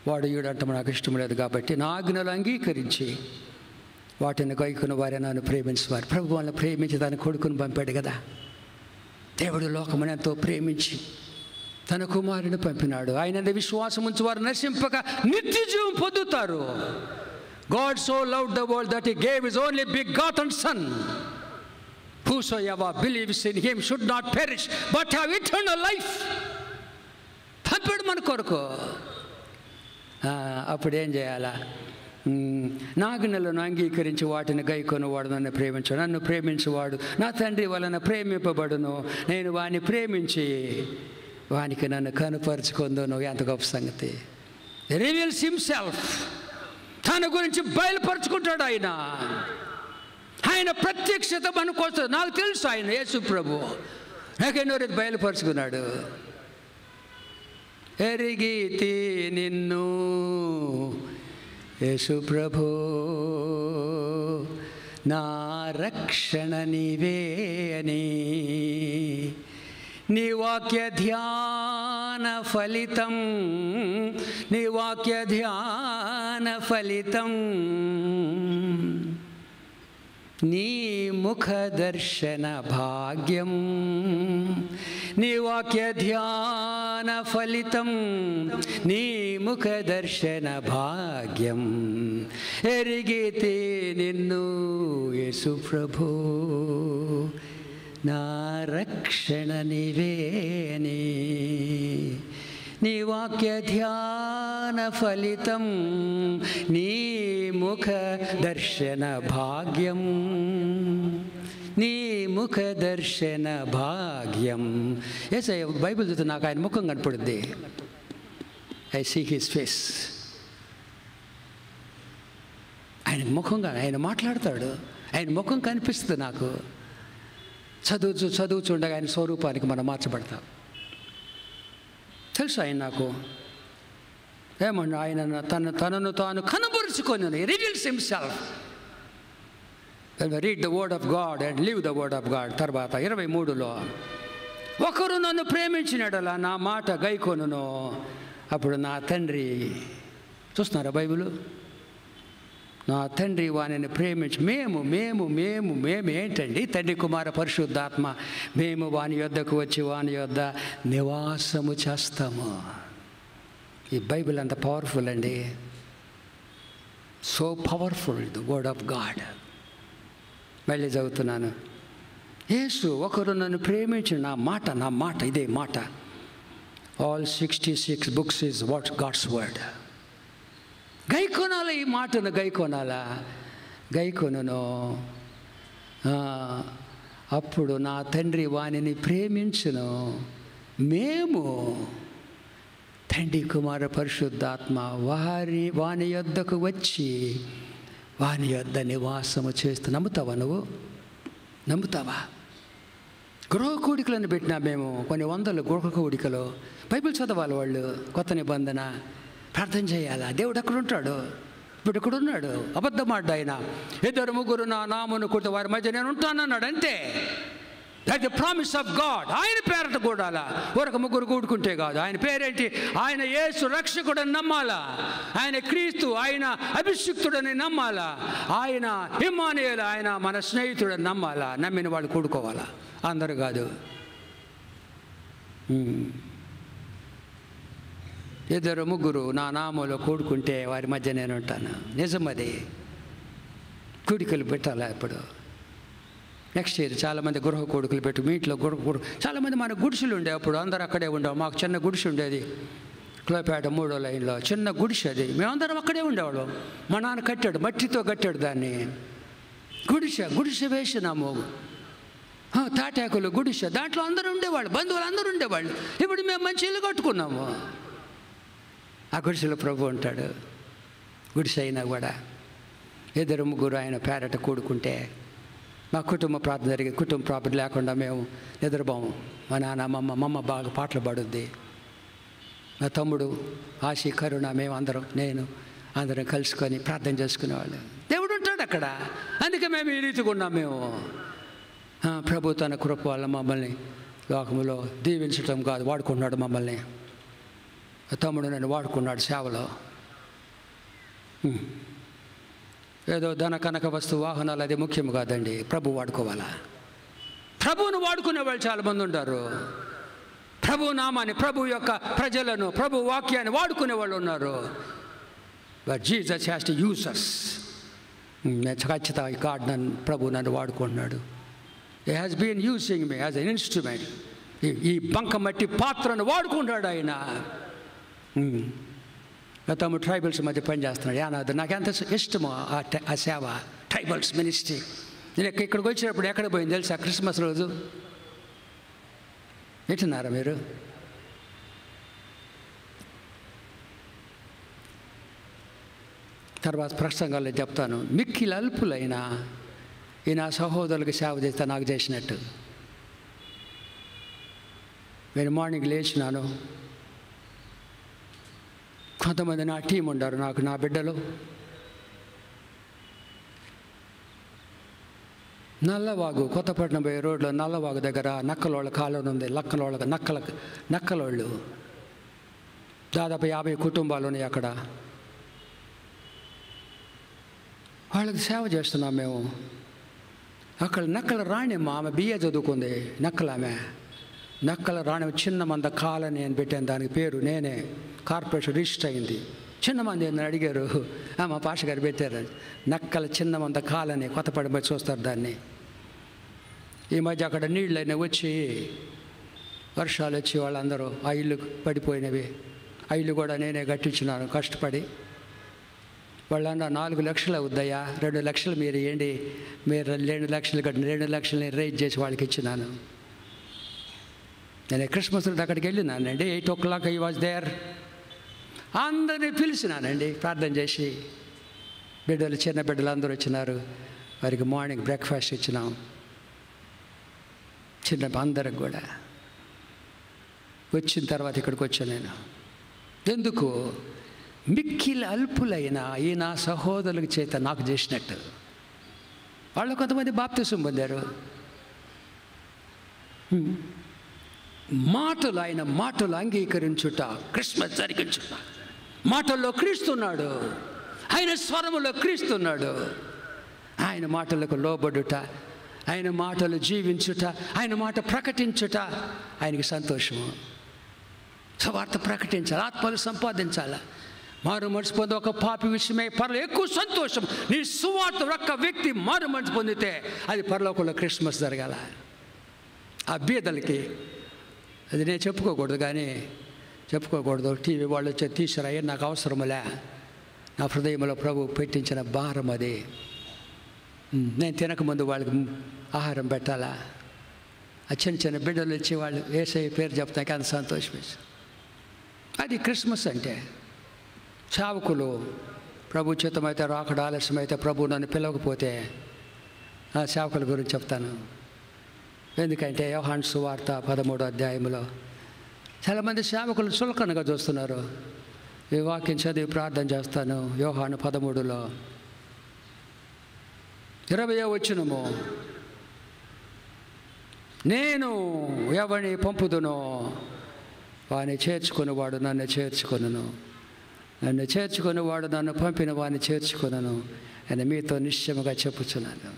వాడు ఈడంటే నాకు ఇష్టం లేదు కాబట్టి నా ఆజ్ఞలు అంగీకరించి వాటిని గైకొను వారే నన్ను ప్రేమించువారు. ప్రభు వాళ్ళని ప్రేమించి దాని కొడుకుని పంపాడు కదా. దేవుడు లోకమును ఎంతో ప్రేమించి తన కుమారుని పంపినాడు. ఆయన విశ్వాసం ఉంచి వారు నశింపక నిత్య జీవం పొందుతారు. God so loved the world that he gave his only begotten son. Whosoever believes in him should not perish but have eternal life. పంపాడు మన కొరకు. అప్పుడు ఏం చేయాలా? నా ఆజ్ఞలను అంగీకరించి వాటిని గైకొనువాడు నన్ను ప్రేమించాడు. నన్ను ప్రేమించువాడు నా తండ్రి వలన ప్రేమింపబడును. నేను వాని ప్రేమించి వానికి నన్ను కనుపరుచుకుందును. ఎంత గొప్ప సంగతి! Reveals himself. తన గురించి బయలుపరుచుకుంటాడు ఆయన. ఆయన ప్రత్యక్షత మన కోసం. నాకు తెలుసు ఆయన యేసు ప్రభు నాకెన్నో రీతి బయలుపరుచుకున్నాడు. ఎరిగితి నిన్ను యేసు ప్రభు, నా రక్షణ నీవే అని. నీ వాక్య ధ్యాన ఫలితం, నీ వాక్య ధ్యాన ఫలితం, నీ ముఖ దర్శన భాగ్యం. నీ వాక్య ధ్యాన ఫలితం, నీ ముఖ దర్శన భాగ్యం. ఎరిగితే నిన్ను యేసు ప్రభు, నా రక్షణ నీవే అని. నీ వాక్య ధ్యాన ఫలితం, నీ ముఖ దర్శన భాగ్యం, నీ ముఖ దర్శన భాగ్యం. ఎస్, బైబిల్ చూస్తే నాకు ఆయన ముఖం కనపడుద్ది. I see his face. ఆయన ముఖంగా ఆయన మాట్లాడతాడు. ఆయన ముఖం కనిపిస్తుంది నాకు. చదువుచుండగా ఆయన స్వరూపానికి మనం మార్చబడతాం. తెలుసు ఆయన నాకు ఏమన్నా. ఆయన తనను తాను కనబరుచుకొని reveals himself. Read the word of God and live the word of God. తర్వాత 23లో ఒకరు నన్ను ప్రేమించినడలా నా మాట గైకొనును, అప్పుడు నా తండ్రి. చూస్తున్నారా బైబిల్? నా తండ్రి వానిని ప్రేమించి మేము ఏంటండి? తండ్రి కుమార పరిశుద్ధాత్మ మేము వాని యొద్దకు వచ్చి వాని యొద్ద నివాసము చేస్తాము. ఈ బైబిల్ అంత పవర్ఫుల్ అండి. So powerful the word of God. మళ్ళీ చదువుతున్నాను. యేసు ఒకరు నన్ను ప్రేమించిన నా మాట ఇదే మాట. All 66 books is what God's word. గైకొనాలా ఈ మాటను? గైకొనను. అప్పుడు నా తండ్రి వానిని ప్రేమించును. మేము తండ్రి కుమార పరిశుద్ధాత్మ వాని యొద్దకు వచ్చి వాని యొద్ద నివాసము చేస్తూ. నమ్ముతావా నువ్వు? నమ్ముతావా? గృహ కూడికలను పెట్టినా మేము కొన్ని వందలు గృహ కూడికలు. బైబిల్ చదవాలి వాళ్ళు. కొత్త నిబంధన ప్రార్థన చేయాలా? దేవుడు అక్కడ ఉంటాడు. ఇప్పుడు ఇక్కడ ఉన్నాడు. అబద్ధం ఆడ్డా ఆయన. 2 3 నా నామమున కూడితే వారి మధ్య నేను ఉంటానన్నాడు. అంతే. That the promise of God. ఆయన పేరట కూడాలా? 1 3 కూడుకుంటే కాదు. ఆయన పేరేంటి? ఆయన యేసు రక్షకుడని నమ్మాలా. ఆయన క్రీస్తు, ఆయన అభిషిక్తుడని నమ్మాలా. ఆయన ఇమ్మానుయేలు, ఆయన మన స్నేహితుడని నమ్మాలా. నమ్మిన వాళ్ళు కూడుకోవాలా, అందరూ కాదు. 2 3 నా నామంలో కూడుకుంటే వారి మధ్య నేను ఉంటాను. నిజమది. కూడికలు పెట్టాలా? ఇప్పుడు నెక్స్ట్ ఇయర్ చాలామంది గృహ కొడుకులు పెట్టి మీ ఇంట్లో గృహ కొడుకు. చాలామంది మన గుడిసెలు ఉండే అప్పుడు అందరూ అక్కడే ఉండేవారు. మాకు చిన్న గుడిసె ఉండేది క్లోపేట 3వ లైన్లో. చిన్న గుడిసె అది. మేమందరం అక్కడే ఉండేవాళ్ళం. మా నాన్న కట్టాడు, మట్టితో కట్టాడు దాన్ని. గుడిసె వేసినాము. తాటాకులు గుడిసె. దాంట్లో అందరూ ఉండేవాళ్ళు, బంధువులు అందరూ ఉండేవాళ్ళు. ఇప్పుడు మేము మంచి ఇల్లు కట్టుకున్నాము. ఆ గుడిసెలో ప్రభు ఉంటాడు. గుడిసె అయినా కూడా 2 3 ఆయన పేరట కూడుకుంటే మా కుటుంబ ప్రార్థన జరిగే. కుటుంబ ప్రార్థన లేకుండా మేము నిద్రపోము. మా నాన్న మమ్మ బాగా పాటలు పాడుద్ది. నా తమ్ముడు ఆశి కరుణ నేను అందరం కలుసుకొని ప్రార్థన చేసుకునేవాళ్ళు. దేవుడు ఉంటాడు అక్కడ. అందుకే మేము ఈ రీతిగా ఉన్నాం. మేము ప్రభు తన కృప వల్ల మమ్మల్ని లోకములో దీవించటం కాదు, వాడుకున్నాడు మమ్మల్ని. తమ్ముడు నన్ను వాడుకున్నాడు సేవలో. ఏదో ధన కనక వస్తు వాహనాలు అది ముఖ్యం కాదండి. ప్రభు వాడుకోవాలా. ప్రభువును వాడుకునే వాళ్ళు చాలామంది ఉంటారు. ప్రభు నామాన్ని, ప్రభు యొక్క ప్రజలను, ప్రభు వాక్యాన్ని వాడుకునే వాళ్ళు ఉన్నారు. But Jesus has to use us. ఖచ్చితంగా గాడ్ ప్రభు నన్ను వాడుకుంటున్నాడు. He has been using me as an instrument. ఈ బంక మట్టి పాత్రను వాడుకుంటాడు ఆయన. తమ ట్రైబల్స్ మధ్య పనిచేస్తున్నాడు. యానాథ్ నాకెంత ఇష్టమో ఆ సేవ, ట్రైబల్స్ మినిస్ట్రీ. నేను ఇక్కడికి వచ్చినప్పుడు ఎక్కడ పోయింది తెలుసా? క్రిస్మస్ రోజు. వింటున్నారా మీరు? తర్వాత ప్రసంగాల్లో చెప్తాను. మిక్కిలి అల్పులైన ఈ నా సహోదరులకు సేవ చేస్తే నాకు చేసినట్టు. నేను మార్నింగ్ లేచినాను. కొంతమంది నా టీం ఉండారు. నాకు నా బిడ్డలు నల్లవాగు, కొత్తపట్నం పోయే రోడ్లో నల్లవాగు దగ్గర నక్కలోళ్ళ కాలువ ఉంది. నక్కలోళ్ళు దాదాపు 50 కుటుంబాలు ఉన్నాయి అక్కడ. వాళ్ళకి సేవ చేస్తున్నాం మేము. అక్కడ నక్కల రాణిమ్మ, ఆమె BA చదువుకుంది. నక్కల రాణి చిన్న మంద కాలని అని పెట్టాను. దానికి పేరు నేనే. కార్పొరేషన్ రిజిస్టర్ అయింది. చిన్న మంది అని అడిగారు. మా పాష గారు పెట్టారు. నక్కల చిన్న మంద కాలని కొత్తపడి పోయి చూస్తారు దాన్ని. ఈ మధ్య అక్కడ నీళ్ళని వచ్చి వర్షాలు వచ్చి వాళ్ళందరూ ఆ ఇల్లు పడిపోయినవి. ఆ ఇల్లు కూడా నేనే కట్టించినాను కష్టపడి. వాళ్ళన్న 4 లక్షలు అవుద్దయ్యా, 2 లక్షలు మీరు ఏంటి, మీరు 2 లక్షలు కట్టిన 2 లక్షలని రేజ్ చేసి వాళ్ళకి ఇచ్చినాను. నేను క్రిస్మస్ అక్కడికి వెళ్ళినానండి. 8 o'clock ఐ వాజ్ దేర్. అందరినీ పిలిచినానండి ప్రార్థన చేసి. చిన్న బిడ్డలు అందరూ వచ్చినారు. వారికి మార్నింగ్ బ్రేక్ఫాస్ట్ ఇచ్చినాం. అందరికి కూడా. వచ్చిన తర్వాత ఇక్కడికి వచ్చాను నేను. ఎందుకు? మిక్కిలి అల్పులైన ఈ నా సహోదరుల చేత నాకు చేసినట్టు. వాళ్ళు కొంతమంది బాప్తిసం పొందారు. ఆయన మాటలు అంగీకరించుట, క్రిస్మస్ జరిగించుట. మాటల్లో క్రీస్తున్నాడు. ఆయన స్వరములో క్రీస్తున్నాడు. ఆయన మాటలకు లోబడుట, ఆయన మాటలు జీవించుట, ఆయన మాట ప్రకటించుట ఆయనకి సంతోషము. సువార్త ప్రకటించాలి, ఆత్మలు సంపాదించాలి. మారు మనసు పొంది ఒక పాపి విషయమై పరలో ఎక్కువ సంతోషం. నీ సువార్త ఒక్క వ్యక్తి మారు మనసు పొందితే అది పరలోకంలో క్రిస్మస్ జరగాల. ఆ బీదలకి అది నేను చెప్పుకోకూడదు. టీవీ వాళ్ళు వచ్చి తీసిరాయి, నాకు అవసరములే. నా హృదయంలో ప్రభు పెట్టించిన భారం అది. నేను తినకముందు వాళ్ళకి ఆహారం పెట్టాలా? ఆ చిన్న బిడ్డలు వచ్చి వాళ్ళు యేసయ్య పేరు చెప్తానికి అంత సంతోషం. అది క్రిస్మస్ అంటే. సేవకులు ప్రభు చిత్తమైతే రాకడ ఆలస్యమైతే ప్రభు నన్ను పిలవకపోతే ఆ సేవకుల గురించి చెప్తాను. ఎందుకంటే యోహాను సువార్త 13వ అధ్యాయంలో చాలామంది సేవకులు చులకనగా చూస్తున్నారు. ఈ వాక్యం చదివి ప్రార్థన చేస్తాను. యోహాను 13లో 20వ వచనము, నేను ఎవరిని పంపుదునో వాని చేర్చుకునేవాడు నన్ను చేర్చుకొనును, నన్ను చేర్చుకునేవాడు నన్ను పంపిన వాడిని చేర్చుకొనును అని మీతో నిశ్చయముగా చెప్పుచున్నాను.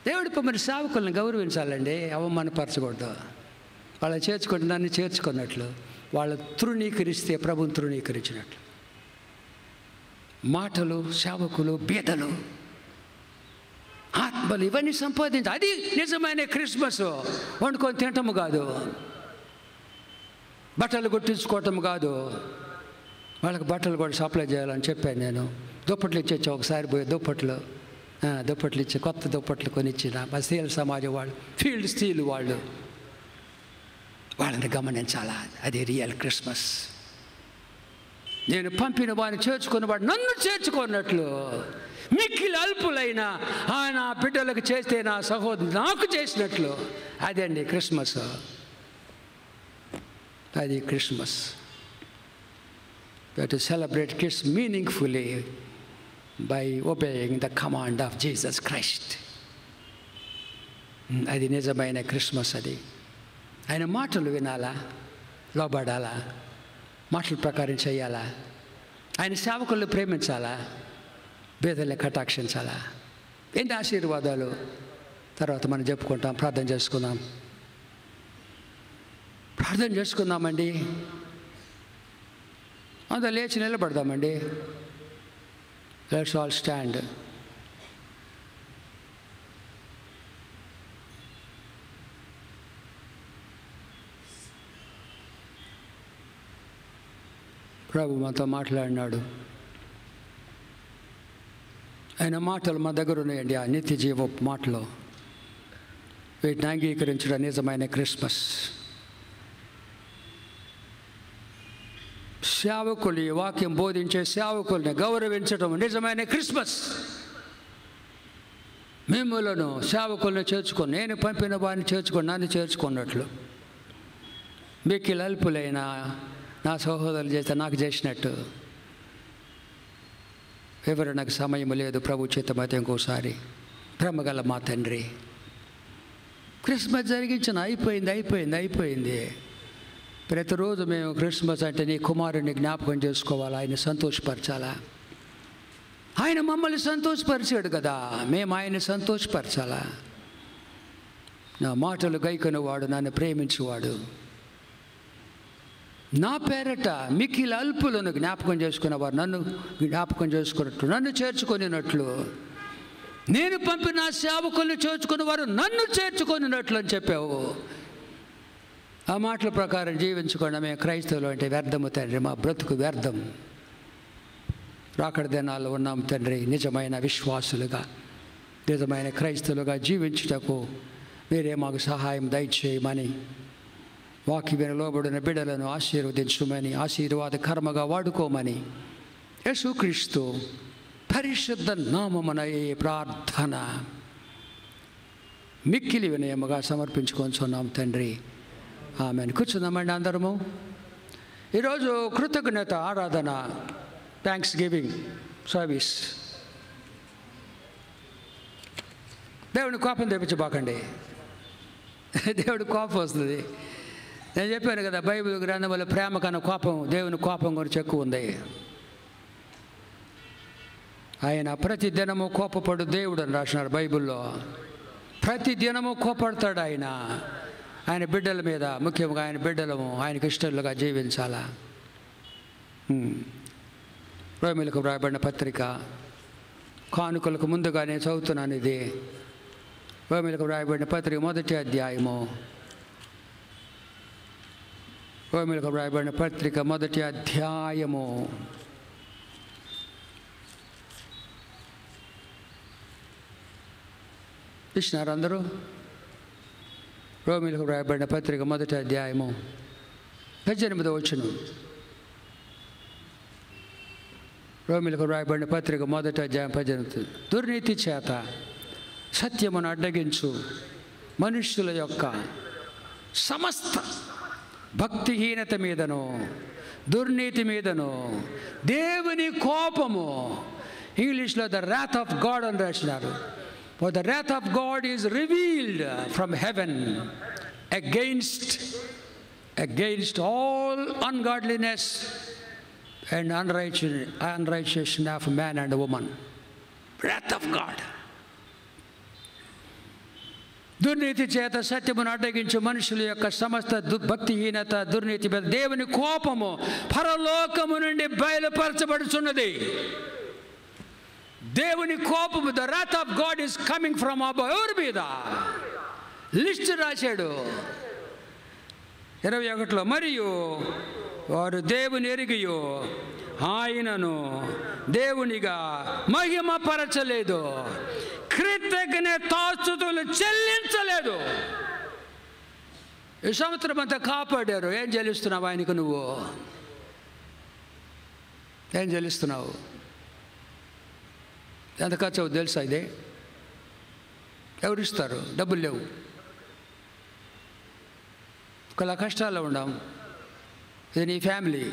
దేవుడి పంపిన సేవకులను గౌరవించాలండి, అవమానపరచకూడదు. వాళ్ళని చేర్చుకుంటే నన్ను చేర్చుకున్నట్లు, వాళ్ళు తృణీకరిస్తే ప్రభుని తృణీకరించినట్లు. మాటలు, సేవకులు, బీదలు, ఆత్మలు ఇవన్నీ సంపాదించాలి. అది నిజమైన క్రిస్మస్. వండుకొని తినటము కాదు, బట్టలు కుట్టించుకోవటం కాదు. వాళ్ళకి బట్టలు కూడా సప్లై చేయాలని చెప్పాను నేను. దుప్పట్లు ఇచ్చి ఒకసారి పోయి దుప్పట్లు ఇచ్చి కొత్త దుప్పట్లు కొనిచ్చిన మా స్త్రీల సమాజం వాళ్ళు, ఫీల్డ్ స్త్రీలు వాళ్ళని గమనించాలా. అది రియల్ క్రిస్మస్. నేను పంపిన వాడిని చేర్చుకున్నవాడు నన్ను చేర్చుకున్నట్లు, మిక్కిలి అల్పులైన ఆయన బిడ్డలకు చేస్తే నా సహోదరు నాకు చేసినట్లు. అదండి క్రిస్మస్. అది Christmas. To celebrate kids meaningfully by obeying the command of Jesus Christ. అది నిజమైన క్రిస్మస్. అది ఆయన మాటలు వినాలా, లోబడాలా, మాటల ప్రకారం చేయాలా, ఆయన సేవకులను ప్రేమించాలా, బేదల్ని కటాక్షించాలా. ఏంటి ఆశీర్వాదాలు తర్వాత మనం చెప్పుకుంటాం. ప్రార్థన చేసుకుందామండి. అందరూ లేచి నిలబడదామండి. Let's all stand. ప్రభు మాతో మాట్లాడినాడు. ఆయన మాటలు మా దగ్గర ఉన్నాయండి. ఆ నిత్య జీవ మాటలు, వీటిని అంగీకరించడం నిజమైన క్రిస్మస్. సేవకులు, ఈ వాక్యం బోధించే సేవకుల్ని గౌరవించడం నిజమైన క్రిస్మస్. మిమ్మలను సేవకులను చేర్చుకొని, నేను పంపిన వారిని చేర్చుకొని నన్ను చేర్చుకున్నట్లు, మిక్కిలి అల్పులైన నా సహోదరులు చేస్తే నాకు చేసినట్టు. వివరణకు సమయం లేదు. ప్రభు చిత్తమైతే ఇంకోసారి. ప్రేమగల మా తండ్రి, క్రిస్మస్ జరిగించిన అయిపోయింది. ప్రతిరోజు మేము క్రిస్మస్ అంటే నీ కుమారుని జ్ఞాపకం చేసుకోవాలా, ఆయన సంతోషపరచాలా. ఆయన మమ్మల్ని సంతోషపరిచాడు కదా, మేము ఆయన్ని సంతోషపరచాలా. నా మాటలు గైకొనేవాడు, నన్ను ప్రేమించేవాడు, నా పేరట మిక్కిలి అల్పులను జ్ఞాపకం చేసుకునేవారు నన్ను జ్ఞాపకం చేసుకున్నట్లు, నన్ను చేర్చుకొనినట్లు, నేను పంపిన సేవకులను చేర్చుకునేవారు నన్ను చేర్చుకొనినట్లు అని చెప్పావు. ఆ మాటల ప్రకారం జీవించకుండా మేము క్రైస్తవులు అంటే వ్యర్థము తండ్రి, మా బ్రతుకు వ్యర్థం. రాకడ దినాల్లో ఉన్నాం తండ్రి. నిజమైన విశ్వాసులుగా, నిజమైన క్రైస్తవులుగా జీవించుటకు మీరే మాకు సహాయం దయచేయమని, వాక్యం లోబడిన బిడ్డలను ఆశీర్వదించమని, ఆశీర్వాద కర్మగా వాడుకోమని యేసుక్రీస్తు పరిశుద్ధ నామమున ఈ ప్రార్థన మిక్కిలి వినయముగా సమర్పించుకొంచున్నాం తండ్రి. ఆమెను. కూర్చుందామండి అందరము. ఈరోజు కృతజ్ఞత ఆరాధన, థ్యాంక్స్ గివింగ్ సర్వీస్. దేవుని కోపం తెప్పించబాకండి, దేవుడి కోపం వస్తుంది. నేను చెప్పాను కదా, బైబిల్ గ్రంథంలో ప్రేమ కన్నా కోపం, దేవుని కోపం గురించి ఎక్కువ ఉంది. ఆయన ప్రతి దినము కోపపడు దేవుడు అని రాసినారు బైబిల్లో. ప్రతి దినము కోపడతాడు ఆయన. ఆయన బిడ్డల మీద, ముఖ్యంగా ఆయన బిడ్డలము ఆయనకి ఇష్టలుగా జీవించాలా. రోమీయులకు వ్రాయబడిన పత్రిక కానుకలకు ముందుగా నేను చదువుతున్నాను. ఇది రోమీయులకు వ్రాయబడిన పత్రిక 1వ అధ్యాయము. రోమీయులకు వ్రాయబడిన పత్రిక 1వ అధ్యాయము. ఇచ్చినారు అందరూ? రోమీయులకు వ్రాయబడిన పత్రిక 1వ అధ్యాయము 18వ వచనం. రోమీయులకు వ్రాయబడిన పత్రిక 1వ అధ్యాయం 18. దుర్నీతి చేత సత్యమును అడ్డగించు మనుష్యుల యొక్క సమస్త భక్తిహీనత మీదను దుర్నీతి మీదను దేవుని కోపము, ఇంగ్లీష్లో ద wrath of God అని రాసినారు. For the wrath of God is revealed from heaven against all ungodliness and unrighteousness of man and woman. Wrath of God. దుర్నీతి చేత సత్యమును అడ్డగించు మనుషుల యొక్క సమస్త భక్తిహీనత దుర్నీతి మీద దేవుని కోపము పరలోకము నుండి బయలుపరచబడుచున్నది. దేవుని కోపము, the wrath of God is coming from above. ఎవరి మీద? లిస్ట్ రాశాడు 21లో. మరియు వారు దేవుని ఎరిగియు ఆయనను దేవునిగా మహిమపరచలేదు, కృతజ్ఞతాస్తుతులు చెల్లించలేదు. ఈ సంవత్సరం అంతా కాపాడారు. ఏం చెల్లిస్తున్నావు ఆయనకు? నువ్వు ఏం చెల్లిస్తున్నావు? ఎంత ఖర్చు అవుతుంది తెలుసా? ఇదే ఎవరిస్తారు? డబ్బులు లేవు, ఒకలా కష్టాల్లో ఉన్నాం. ఇది నీ ఫ్యామిలీ.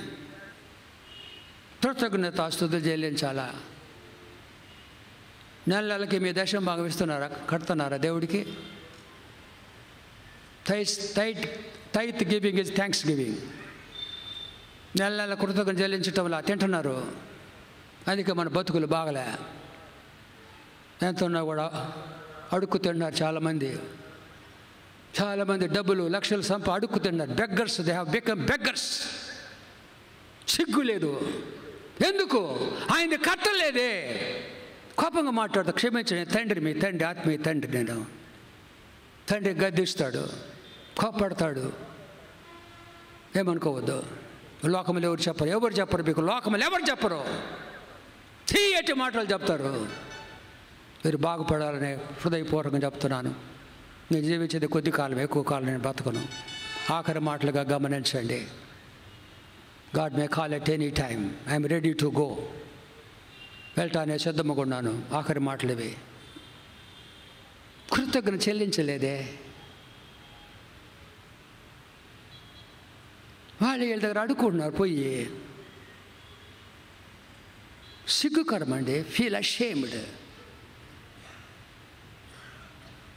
కృతజ్ఞతాస్తుతులు చెల్లించాలా. నెలకి మీ దశం భాగం ఇస్తున్నారా? కడుతున్నారా దేవుడికి? Tithe giving is thanks giving. నెల కృతజ్ఞత చెల్లించటంలా తింటున్నారు. అందుకే మన బతుకులు బాగలే. ఎంత ఉన్నా కూడా అడుక్కు తిన్నారు చాలామంది. డబ్బులు లక్షలు అడుక్కు తిన్నారు. Beggars, they have become beggars. సిగ్గు లేదు. ఎందుకు? ఆయన కట్టలేదే. కోపంగా మాట్లాడతా. క్షమించండి తండ్రి, మీ తండ్రి, ఆత్మీయ తండ్రి. నేను తండ్రి గద్దిస్తాడు, కోపడతాడు. ఏమనుకోవద్దు. లోకములు ఎవరు చెప్పరు మీకు. లోకములు ఎవరు చెప్పరు. తీయటి మాటలు చెప్తారు. మీరు బాగుపడాలని హృదయపూర్వకంగా చెప్తున్నాను. నేను జీవించేది కొద్ది కాలం, ఎక్కువ కాలం నేను బతకను. ఆఖరి మాటలుగా గమనించండి. God may call at any time. I'm ready to go. వెళ్ళటానే సిద్ధముగా ఉన్నాను. ఆఖరి మాటలు ఇవి. కృతజ్ఞత చెల్లించలేదే. వాళ్ళు వీళ్ళ దగ్గర అడుక్కుంటున్నారు పోయి. సిగ్గుకరమండి. Feel ashamed.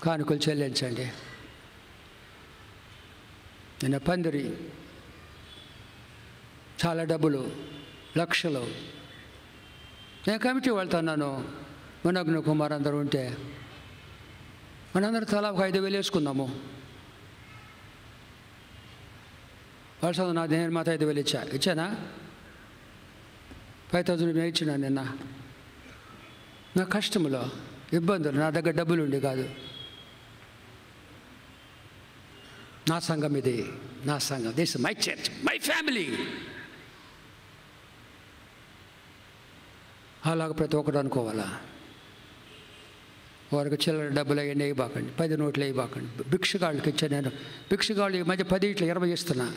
కానుకలు చెల్లించండి. నిన్న పందిరి చాలా డబ్బులు, లక్షలు. నేను కమిటీ వెళ్తున్నాను. మనోజ్ఞ కుమార్ అందరూ ఉంటే మనందరూ తలా ఒక 5,000 వేసుకుందాము. వాళ్ళు చదువు నా నేను మాత్రం 5,000 ఇచ్చానా? 5,000 నేను ఇచ్చినా నిన్న. నా కష్టంలో, ఇబ్బందులు, నా దగ్గర డబ్బులు ఉండి కాదు. నా సంఘం ఇది, నా సంఘం. This my church, my family. అలాగ ప్రతి ఒక్కరు అనుకోవాలా. వారికి చిల్లర డబ్బులు అవన్నీ వేయబాకండి, 10 నోట్లు వేయబాకండి. భిక్షగాళ్ళకి ఇచ్చాను నేను. భిక్షగాళ్ళు ఈ మధ్య 10 ఇట్లా 20 ఇస్తున్నా.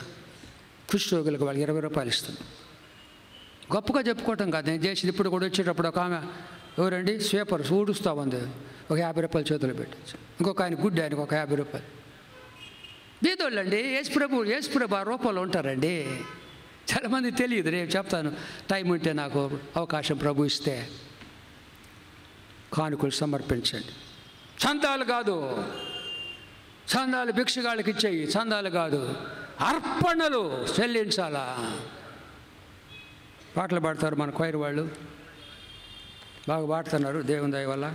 కుష్ఠరోగులకు వాళ్ళకి 20 రూపాయలు ఇస్తున్నాను. గొప్పగా చెప్పుకోవటం కాదు నేను చేసింది. ఇప్పుడు కూడా వచ్చేటప్పుడు ఒక ఆమె, ఎవరండి, స్వీపర్ ఊడుస్తూ ఉంది, ఒక 50 రూపాయలు చేతులు పెట్టచ్చు. ఇంకొక ఆయన గుడ్డి, ఆయనకు ఒక 50 రూపాయలు. బీదోళ్ళండి. యేసుప్రభు ఆ రూపంలో ఉంటారండి. చాలామంది తెలియదు. రేపు చెప్తాను టైం ఉంటే, నాకు అవకాశం ప్రభు ఇస్తే. కానుకలు సమర్పించండి. చందాలు కాదు, చందాలు భిక్షగాళ్ళకి ఇచ్చేయి. చందాలు కాదు, అర్పణలు చెల్లించాలా. పాటలు పాడతారు మన కొయిర్ వాళ్ళు. బాగా పాడుతున్నారు దేవుని దయ వల్ల.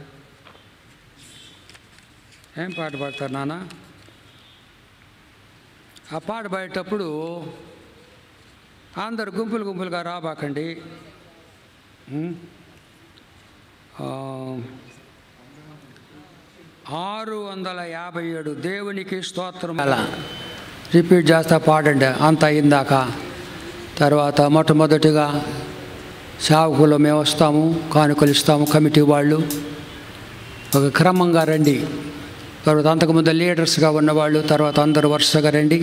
ఏం పాట పాడతారు నాన్న? ఆ పాట పాడేటప్పుడు అందరు గుంపులు గుంపులుగా రాబాకండి. 657 దేవునికి స్తోత్రం అలా రిపీట్ చేస్తా పాడండి అంత అయిందాక. తర్వాత మొట్టమొదటిగా సేవకులు మేము వస్తాము, కానుకలు ఇస్తాము, కమిటీ వాళ్ళు ఒక క్రమంగా రండి. తర్వాత అంతకుముందు లీడర్స్గా ఉన్నవాళ్ళు తర్వాత అందరూ వరుసగా రండి.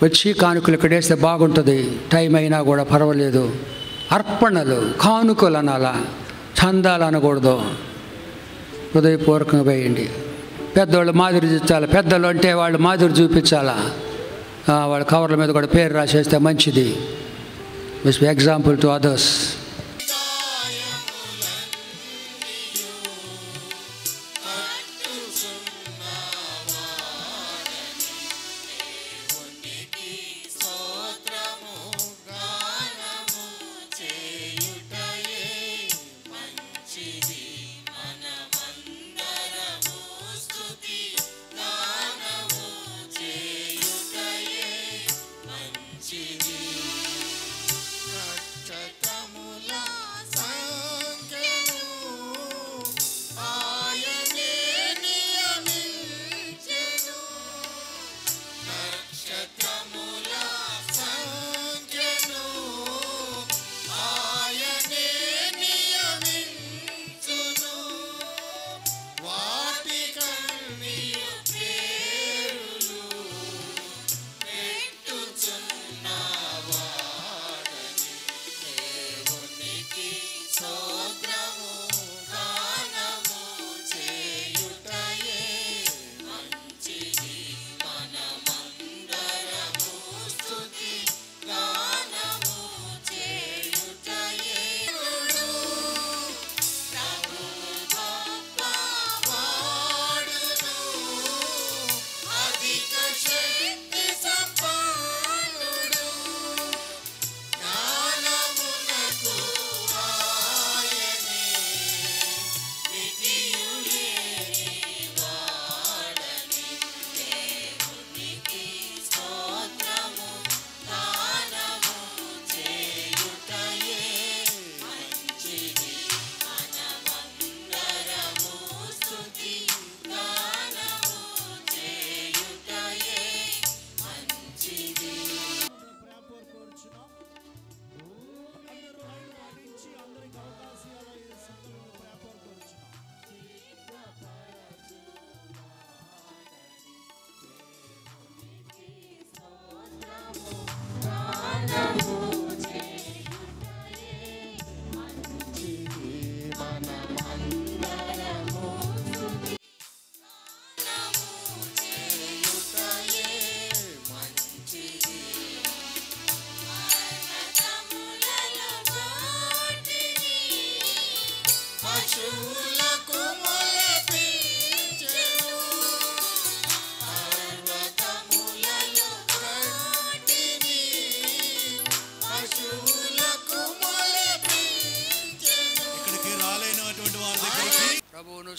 వచ్చి కానుకలు ఇక్కడ వేస్తే బాగుంటుంది. టైం అయినా కూడా పర్వాలేదు. అర్పణలు కానుకలు అనాలా, చందాలు అనకూడదు. హృదయపూర్వకంగా వేయండి. పెద్దవాళ్ళు మాదిరి చూపించాలి. పెద్దలు అంటే వాళ్ళు మాదిరి చూపించాలా. వాళ్ళ కవర్ల మీద కూడా పేరు రాసేస్తే మంచిది. Example to others.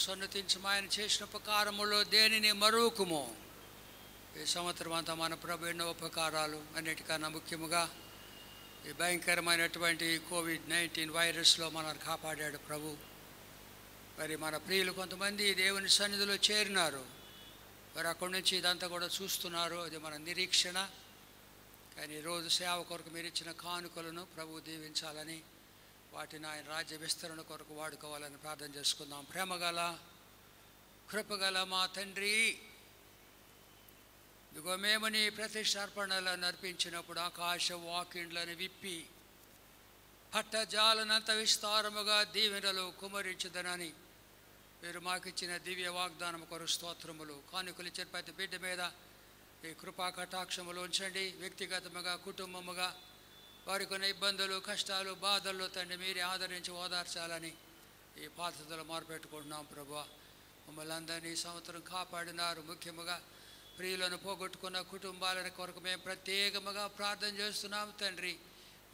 సన్నతించము. ఆయన చేసిన ఉపకారములో దేనిని మరువకుము. ఈ సంవత్సరం అంతా మన ప్రభు ఎన్నో ఉపకారాలు, అన్నిటికన్నా ముఖ్యముగా ఈ భయంకరమైనటువంటి COVID-19 వైరస్లో మనల్ని కాపాడాడు ప్రభు. మరి మన ప్రియులు కొంతమంది దేవుని సన్నిధిలో చేరినారు. మరి అక్కడి నుంచి ఇదంతా కూడా చూస్తున్నారు. అది మన నిరీక్షణ. కానీ ఈరోజు సేవ కొరకు మీరు ఇచ్చిన కానుకలను ప్రభు దీవించాలని, వాటిని ఆయన రాజ్య విస్తరణ కొరకు వాడుకోవాలని ప్రార్థన చేసుకుందాం. ప్రేమగల కృపగల మా తండ్రి, ఇదిగో మేము నీ ప్రతిష్టార్పణలను అర్పించినప్పుడు ఆకాశ వాకిండ్లను విప్పి పట్టజాలనంత విస్తారముగా దీవెనలు కుమరించదనని మీరు మాకిచ్చిన దివ్య వాగ్దానం కొరకు స్తోత్రములు. కానుకలు ఇచ్చిన ప్రతి బిడ్డ మీద ఈ కృపా కటాక్షములు ఉంచండి. వ్యక్తిగతముగా కుటుంబముగా వారికి ఉన్న ఇబ్బందులు, కష్టాలు, బాధల్లో తండ్రి మీరే ఆదరించి ఓదార్చాలని ఈ పాత్రలు మొరపెట్టుకుంటున్నాం ప్రభువా. మమ్మల్ని అందరినీ ఈ సంవత్సరం కాపాడినారు. ముఖ్యముగా ప్రియులను పోగొట్టుకున్న కుటుంబాల కొరకు మేము ప్రత్యేకముగా ప్రార్థన చేస్తున్నాము తండ్రి.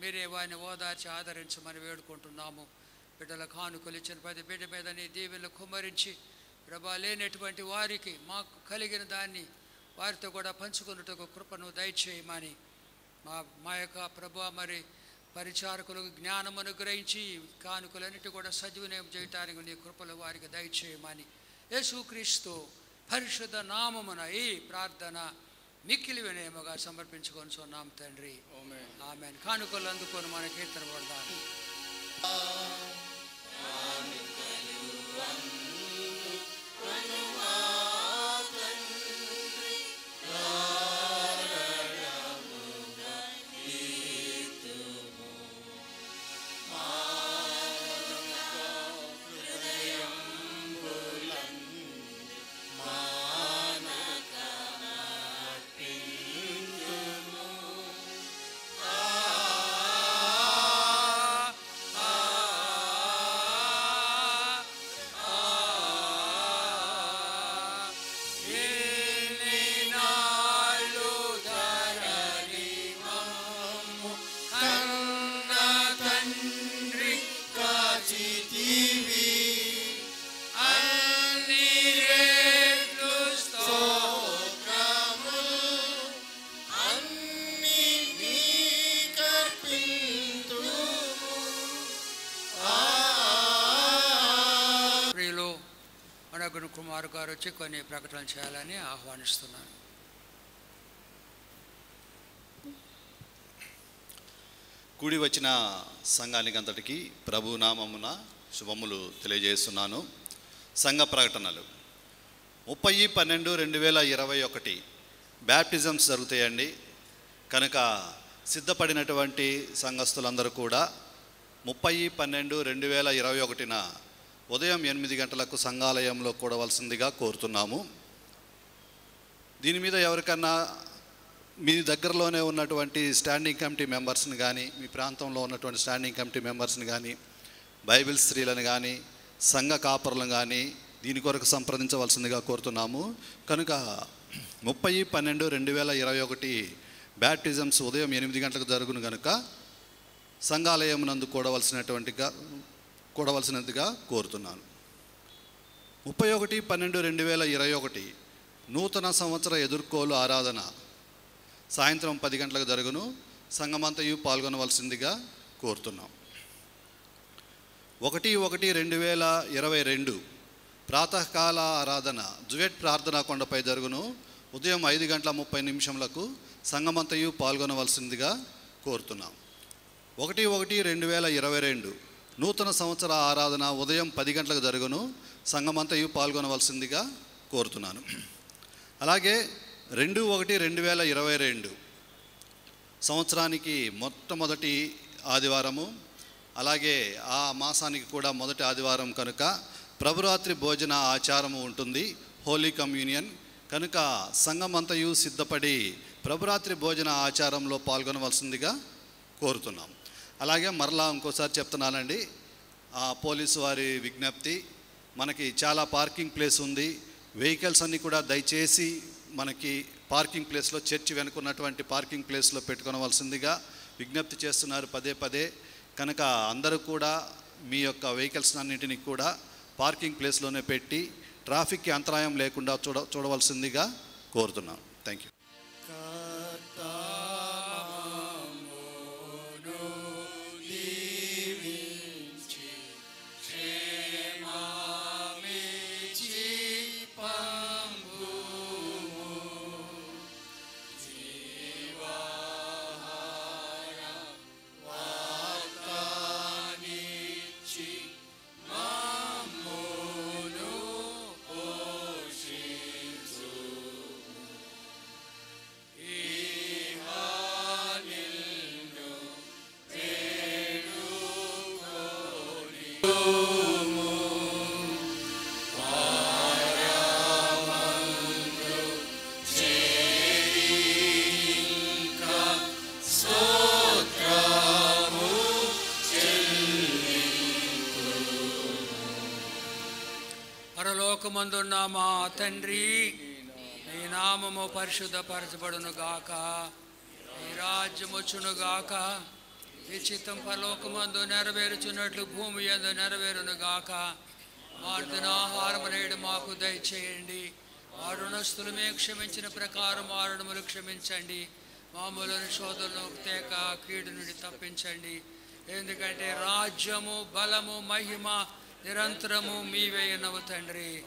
మీరే వారిని ఓదార్చి ఆదరించమని వేడుకుంటున్నాము. బిడ్డల కానుకలు ఇచ్చిన ప్రతి బిడ్డ మీద నీ దీవెనలు కుమ్మరించి ప్రభా లేనటువంటి వారికి మాకు కలిగిన దాన్ని వారితో కూడా పంచుకున్నట్టుకు కృపను దయచేయమని మా యొక్క ప్రభా మరి పరిచారకులకు జ్ఞానం అనుగ్రహించి కానుకలన్నిటి కూడా సద్వినియోగం చేయటానికి నీ కృపలు వారికి దయచేయమని యేసుక్రీస్తు పరిశుద్ధ నామమున ఈ ప్రార్థన మిక్కిలి వినయముగా సమర్పించుకొని ఉన్నాం తండ్రి. ఆమేన్. కానుకలు అందుకొని మన కీర్తన పడదాం. కుమార్ గారు వచ్చి కొన్ని ప్రకటనలు చేయాలని ఆహ్వానిస్తున్నాను. కూడి వచ్చిన సంఘానికి అంతటికి ప్రభు నామమున శుభములు తెలియజేస్తున్నాను. సంఘ ప్రకటనలు 30/12/2021 బ్యాప్టిజమ్స్ జరుగుతాయండి. కనుక సిద్ధపడినటువంటి సంఘస్థులందరూ కూడా 30/12/2021 ఉదయం 8 గంటలకు సంఘాలయంలో కూడవలసిందిగా కోరుతున్నాము. దీని మీద ఎవరికన్నా మీ దగ్గరలోనే ఉన్నటువంటి స్టాండింగ్ కమిటీ మెంబర్స్ని కానీ, మీ ప్రాంతంలో ఉన్నటువంటి స్టాండింగ్ కమిటీ మెంబర్స్ని కానీ, బైబిల్ స్త్రీలను కానీ, సంఘ కాపరులను కానీ దీని కొరకు సంప్రదించవలసిందిగా కోరుతున్నాము. కనుక 30/12/2021 బ్యాప్టిజమ్స్ ఉదయం 8 గంటలకు జరుగును కనుక సంఘాలయం నందు కూడవలసినదిగా కోరుతున్నాను. 31/12/2021 నూతన సంవత్సర ఎదుర్కోలు ఆరాధన సాయంత్రం 10 గంటలకు జరుగును. సంఘమంతయు పాల్గొనవలసిందిగా కోరుతున్నాం. 1/1/2022 ప్రాతకాల ఆరాధన జువెట్ ప్రార్థనా కొండపై జరుగును. ఉదయం 5:30 సంఘమంతయు పాల్గొనవలసిందిగా కోరుతున్నాం. 1/1/2022 నూతన సంవత్సర ఆరాధన ఉదయం 10 గంటలకు జరుగును. సంఘమంతయు పాల్గొనవలసిందిగా కోరుతున్నాను. అలాగే 2/1/2022 సంవత్సరానికి మొట్టమొదటి ఆదివారము, అలాగే ఆ మాసానికి కూడా మొదటి ఆదివారం కనుక ప్రభురాత్రి భోజన ఆచారము ఉంటుంది, హోలీ కమ్యూనియన్. కనుక సంఘమంతయు సిద్ధపడి ప్రభురాత్రి భోజన ఆచారంలో పాల్గొనవలసిందిగా కోరుతున్నాం. అలాగే మరలా ఇంకోసారి చెప్తున్నానండి, పోలీసు వారి విజ్ఞప్తి, మనకి చాలా పార్కింగ్ ప్లేస్ ఉంది. వెహికల్స్ అన్నీ కూడా దయచేసి మనకి పార్కింగ్ ప్లేస్లో, చర్చి వెనుకున్నటువంటి పార్కింగ్ ప్లేస్లో పెట్టుకోవలసిందిగా విజ్ఞప్తి చేస్తున్నారు పదే. కనుక అందరూ కూడా మీ యొక్క వెహికల్స్ అన్నింటినీ కూడా పార్కింగ్ ప్లేస్లోనే పెట్టి ట్రాఫిక్కి అంతరాయం లేకుండా చూడవలసిందిగా కోరుతున్నాను. Thank you. పరలోకమందున్న మా తండ్రి, నీ నామము పరిశుద్ధపరచబడును గాక, నీ రాజ్యము వచ్చును గాక, ఈ చిత్తం పరలోకమందు నెరవేరుచున్నట్లు భూమి యందు నెరవేరును గాక. మా దినాహారము నేడు మాకు దయచేయండి. మా రుణస్థులు మేము క్షమించిన ప్రకారం మా రుణములు క్షమించండి. మామూలను శోధనలు తేక కీడు నుండి తప్పించండి. ఎందుకంటే రాజ్యము, బలము, మహిమ నిరంతరము మీవేనవు తండ్రి.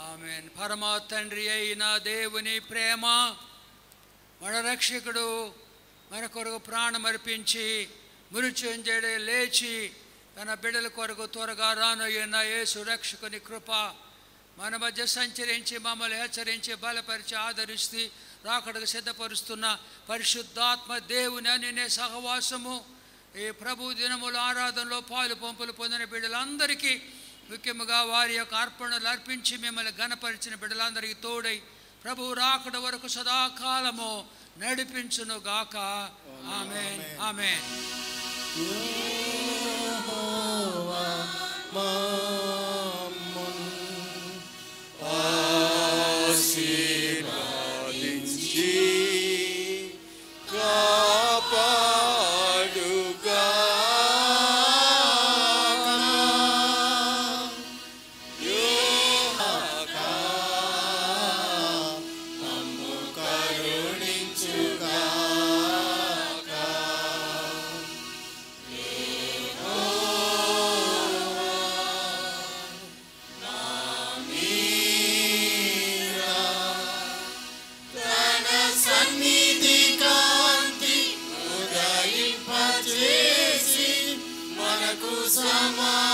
ఆమేన్. పరమా తండ్రి అయిన దేవుని ప్రేమ, మన రక్షకుడు మన కొరకు ప్రాణమర్పించి మృత్యుంజయుడే లేచి తన బిడ్డల కొరకు త్వరగా రానయ్యున్న యేసు రక్షకుని కృప మన మధ్య సంచరించి మమ్మల్ని హెచ్చరించి బలపరిచి ఆదరిస్తూ రాకడకు సిద్ధపరుస్తున్న పరిశుద్ధాత్మ దేవుని అనే సహవాసము ఈ ప్రభు దినముల ఆరాధనలో పాలు పంపులు పొందిన బిడ్డలందరికీ, ముఖ్యంగా వారి యొక్క అర్పణలు అర్పించి మిమ్మల్ని ఘనపరిచిన బిడ్డలందరికీ తోడై ప్రభు రాకడ వరకు సదాకాలము నడిపించును గాక. ఆమేన్. ఆమేన్. Sama